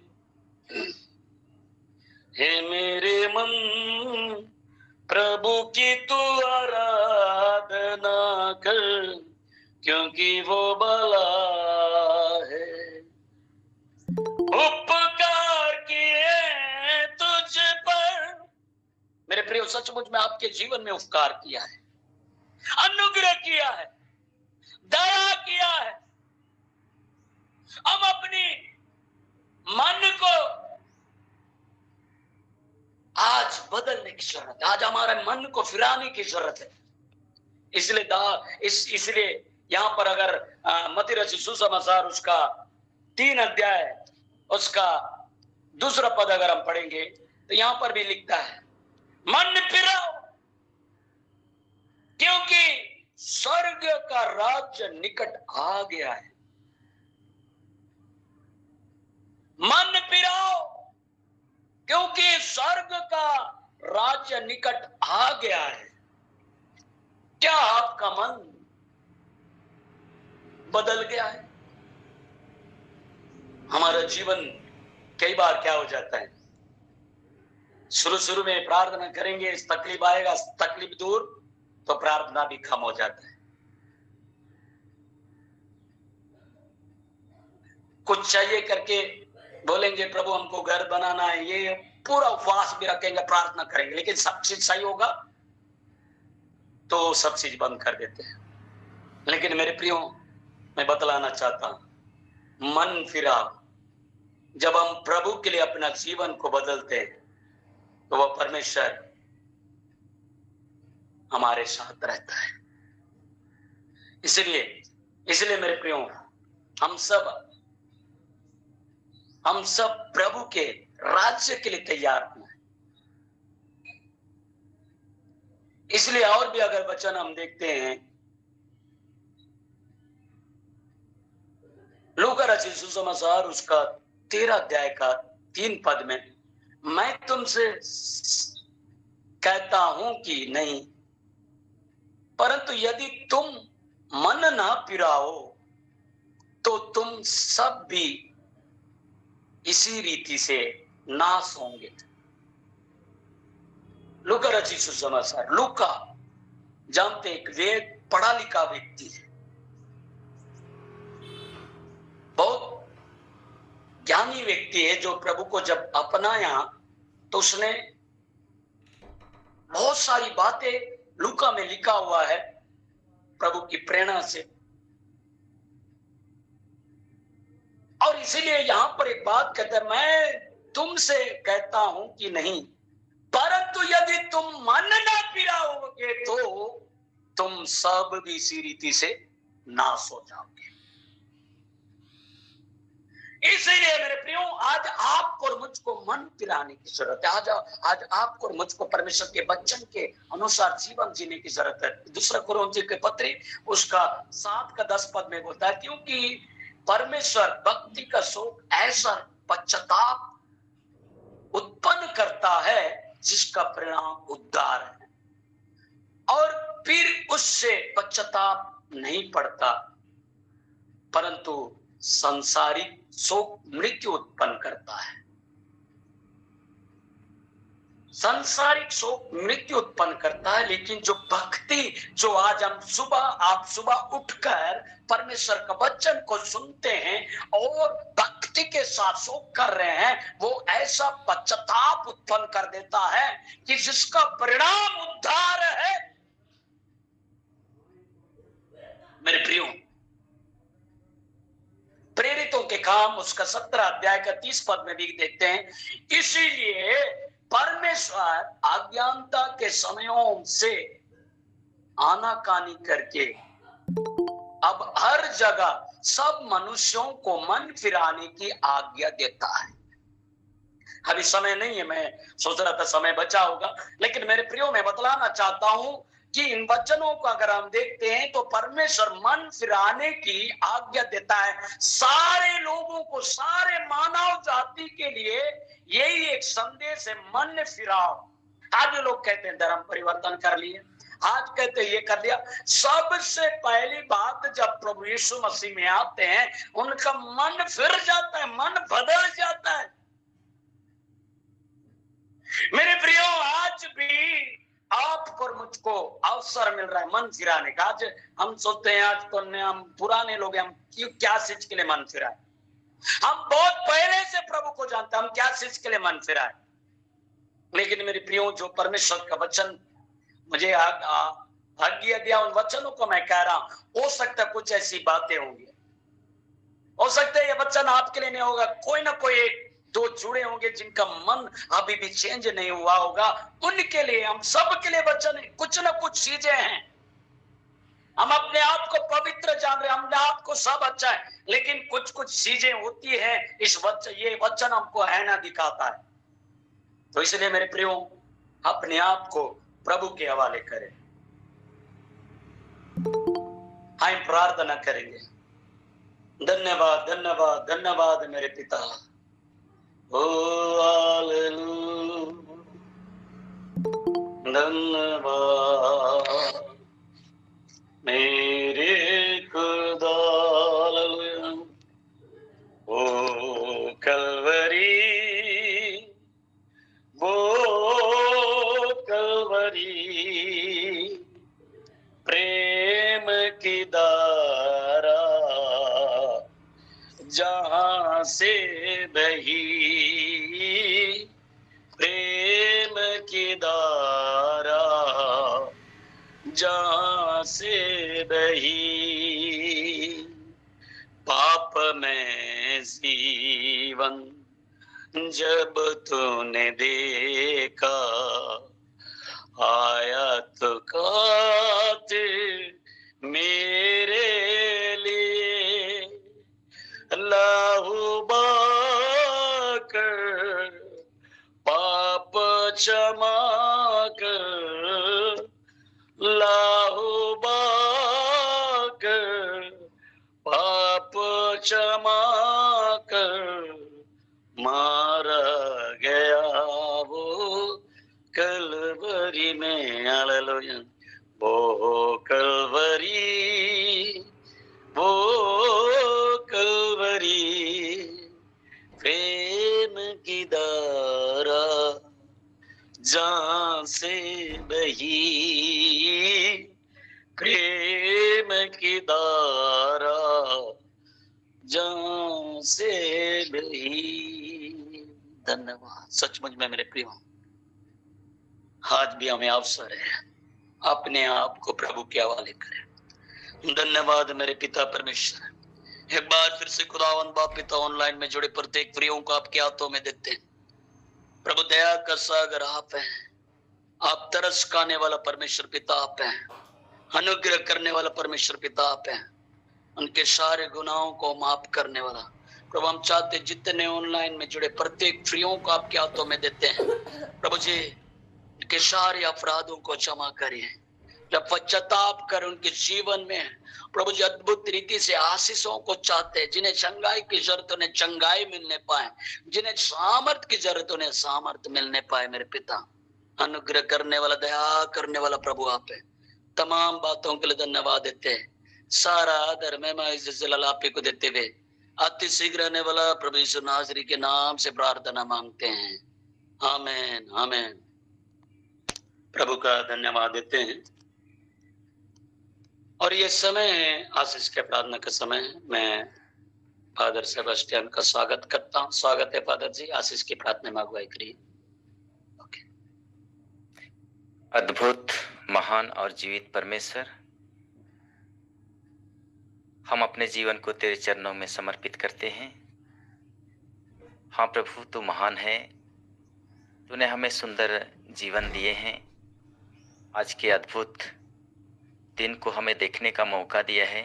हे मेरे मन प्रभु की तू आराधना कर, क्योंकि वो भला है। उपकार किए तुझ पर, मेरे प्रिय, सचमुच में आपके जीवन में उपकार किया है, अनुग्रह किया है, दया किया है। हम अपनी मन को आज बदलने की जरूरत है, आज हमारे मन को फिराने की जरूरत है। इसलिए यहां पर अगर मत्ती रचित सुसमाचार उसका 3 अध्याय उसका 2 पद अगर हम पढ़ेंगे तो यहां पर भी लिखता है, मन फिराओ क्योंकि स्वर्ग का राज्य निकट आ गया है। मन फिराओ क्योंकि स्वर्ग का राज्य निकट आ गया है। क्या आपका मन बदल गया है? हमारा जीवन कई बार क्या हो जाता है, शुरू में प्रार्थना करेंगे, इस तकलीफ आएगा, तकलीफ दूर, तो प्रार्थना भी कम हो जाता है। कुछ चाहिए करके बोलेंगे प्रभु हमको घर बनाना है, ये पूरा उपवास भी रखेंगे, प्रार्थना करेंगे, लेकिन सब चीज सही होगा तो सब चीज बंद कर देते हैं। लेकिन मेरे प्रियो, मैं बतलाना चाहता हूं, मन फिराओ। जब हम प्रभु के लिए अपना जीवन को बदलते हैं तो वह परमेश्वर हमारे साथ रहता है। इसलिए मेरे प्रियो, हम सब प्रभु के राज्य के लिए तैयार होना है। इसलिए और भी अगर वचन हम देखते हैं, लूका रचित सुसमाचार उसका 13 अध्याय का 3 पद में, मैं तुमसे कहता हूं कि नहीं, परंतु यदि तुम मन ना फिराओ तो तुम सब भी इसी रीति से नाश होंगे। लूका रचित सुसमाचार, लूका जानते एक वेद पढ़ा लिखा व्यक्ति है, बहुत ज्ञानी व्यक्ति है, जो प्रभु को जब अपनाया तो उसने बहुत सारी बातें लूका में लिखा हुआ है प्रभु की प्रेरणा से। और इसीलिए यहां पर एक बात कहता है, मैं तुमसे कहता हूं कि नहीं, परंतु यदि तुम मन ना फिराओगे तो तुम सब भी इसी रीति से नाश हो जाओगे। इसीलिए मेरे प्रियो, आज आपको और मुझको मन फिराने की जरूरत है। आज आपको और मुझको परमेश्वर के वचन के अनुसार जीवन जीने की जरूरत है। 2 कुरिन्थियों के पत्री उसका 7 का 10 पद में बोलता है, क्योंकि परमेश्वर भक्ति का शोक ऐसा पश्चाताप उत्पन्न करता है जिसका परिणाम उद्धार है। उससे पश्चाताप नहीं पड़ता, परंतु सांसारिक शोक मृत्यु उत्पन्न करता है। सांसारिक शोक मृत्यु उत्पन्न करता है, लेकिन जो भक्ति, जो आज आप सुबह उठकर परमेश्वर का वचन को सुनते हैं और भक्ति के साथ शोक कर रहे हैं, वो ऐसा पश्चाताप उत्पन्न कर देता है कि जिसका परिणाम उद्धार है। मेरे प्रियो, प्रेरितों के काम उसका 17 अध्याय का 30 पद में भी देखते हैं, इसीलिए परमेश्वर अज्ञानता के समयों से आनाकानी करके अब हर जगह सब मनुष्यों को मन फिराने की आज्ञा देता है। अभी समय नहीं है, मैं सोच रहा था समय बचा होगा, लेकिन मेरे प्रियो मैं बतलाना चाहता हूं कि इन वचनों को अगर हम देखते हैं तो परमेश्वर मन फिराने की आज्ञा देता है सारे लोगों को, सारे मानव जाति के लिए यही एक संदेश है, मन फिराओ। आज लोग कहते हैं धर्म परिवर्तन कर लिए, आज कहते हैं ये कर लिया। सबसे पहली बात, जब प्रभु यीशु मसीह में आते हैं उनका मन फिर जाता है, मन बदल जाता है। मेरे प्रियो, आज भी आपको और मुझको अवसर मिल रहा है मन फिराने का। आज हम सोचते हैं आज तो हम पुराने लोग हैं, हम क्यों क्या चीज के लिए मन फिराए। हम बहुत पहले से प्रभु को जानते हैं, हम क्या चीज के लिए मन फिराए। लेकिन मेरे प्रियो, जो परमेश्वर का वचन मुझे आज्ञा दिया, उन वचनों को मैं कह रहा हूं। हो सकता है कुछ ऐसी बातें होंगी, हो सकता है ये वचन आपके लिए नहीं होगा, कोई ना कोई एक दो जुड़े होंगे जिनका मन अभी भी चेंज नहीं हुआ होगा, उनके लिए, हम सब के लिए वचन है। कुछ ना कुछ चीजें हैं, हम अपने आप को पवित्र जान रहे हैं, अपने आप को सब अच्छा है, लेकिन कुछ कुछ चीजें होती है, ये वचन हमको है दिखाता है। तो इसलिए मेरे प्रियो, अपने आप को प्रभु के हवाले करें। हम प्रार्थना करेंगे। धन्यवाद धन्यवाद धन्यवाद मेरे पिता। ओ हालेलुया, धन्यवाद मेरे खुदा। हालेलुया। ओ कलवरी, वो कलवरी प्रेम की धारा जहां से बही, प्रेम की धारा जहां से बही, पाप में जीवन जब तूने देखा, आया तो खातिर मेरे लिए, लहू बहाकर पाप क्षमा कर, लहू बहाकर पाप क्षमा कर, मारा गया वो कलवरी में। हालेलुया। वो कलवरी, वो कलवरी प्रेम की धारा जहां से बही, प्रेम की धारा जहां से बही। धन्यवाद। सचमुच में मेरे प्रियो, आज भी हमें अवसर है अपने आप को प्रभु के हवाले करें। धन्यवाद मेरे पिता परमेश्वर, एक बार फिर से खुदावंद बाप पिता ऑनलाइन में जुड़े प्रत्येक प्रियों को आपके हाथों में देते हैं। प्रभु दया का सागर आप हैं, आप तरस खाने वाला परमेश्वर पिता आप हैं, अनुग्रह करने वाला परमेश्वर पिता आप हैं, उनके सारे गुनाहों को माफ करने वाला प्रभु। हम चाहते जितने ऑनलाइन में जुड़े प्रत्येक प्रियों को आपके हाथों में देते हैं प्रभु जी, उनके सारे अपराधों को क्षमा करिए, जब पश्चाताप कर उनके जीवन में प्रभु जी अद्भुत रीति से आशीषों को चाहते हैं। जिन्हें चंगाई की जरूरत उन्हें चंगाई मिलने पाए, जिन्हें सामर्थ की जरूरत उन्हें सामर्थ मिलने पाए। मेरे पिता अनुग्रह करने वाला, दया करने वाला प्रभु आप है, तमाम बातों के लिए धन्यवाद देते हैं। सारा आदर महिमा इज्जत जलाल आप ही को देते हुए अति शीघ्र आने वाला प्रभु यीशु नासरी के नाम से प्रार्थना मांगते हैं। आमीन आमीन। प्रभु का धन्यवाद देते हैं। और ये समय है आशीष के प्रार्थना का समय है। मैं फादर सेबेस्टियन का स्वागत करता हूँ। स्वागत है फादर जी, आशीष की प्रार्थना में अगुवाई करिए। अद्भुत, महान और जीवित परमेश्वर, हम अपने जीवन को तेरे चरणों में समर्पित करते हैं। हाँ प्रभु, तू महान है। तूने हमें सुंदर जीवन दिए हैं। आज के अद्भुत दिन को हमें देखने का मौका दिया है।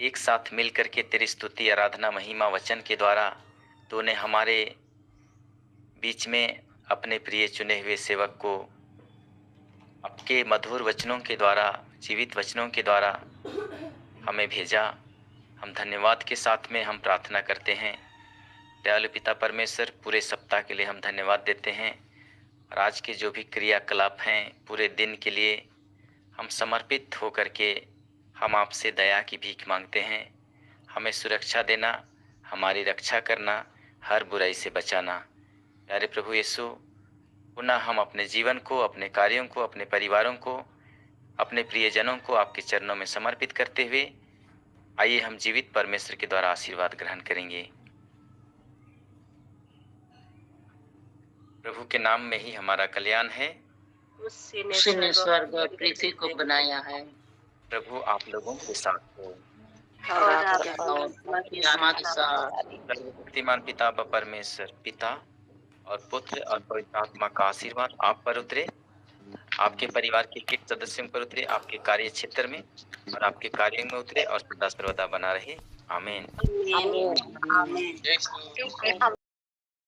एक साथ मिलकर के तेरी स्तुति, आराधना, महिमा वचन के द्वारा तूने हमारे बीच में अपने प्रिय चुने हुए सेवक को आपके मधुर वचनों के द्वारा, जीवित वचनों के द्वारा हमें भेजा। हम धन्यवाद के साथ में हम प्रार्थना करते हैं। दयालु पिता परमेश्वर, पूरे सप्ताह के लिए हम धन्यवाद देते हैं। और आज के जो भी क्रियाकलाप हैं, पूरे दिन के लिए हम समर्पित होकर के हम आपसे दया की भीख मांगते हैं। हमें सुरक्षा देना, हमारी रक्षा करना, हर बुराई से बचाना। प्यारे प्रभु यीशु, पुनः हम अपने जीवन को, अपने कार्यों को, अपने परिवारों को, अपने प्रियजनों को आपके चरणों में समर्पित करते हुए आइए हम जीवित परमेश्वर के द्वारा आशीर्वाद ग्रहण करेंगे। प्रभु के नाम में ही हमारा कल्याण है। उसी ने स्वर्ग और पृथ्वी को बनाया है। प्रभु आप लोगों के साथ हो और आपके आत्मा के साथ। शक्तिमान पिता परमेश्वर, पिता और पुत्र और पवित्र आत्मा का आशीर्वाद आप पर उतरे, आपके परिवार के एक सदस्यों पर उतरे, आपके कार्य क्षेत्र में और आपके कार्यों में उतरे और सदा सर्वदा बना रहे। आमीन। आमीन।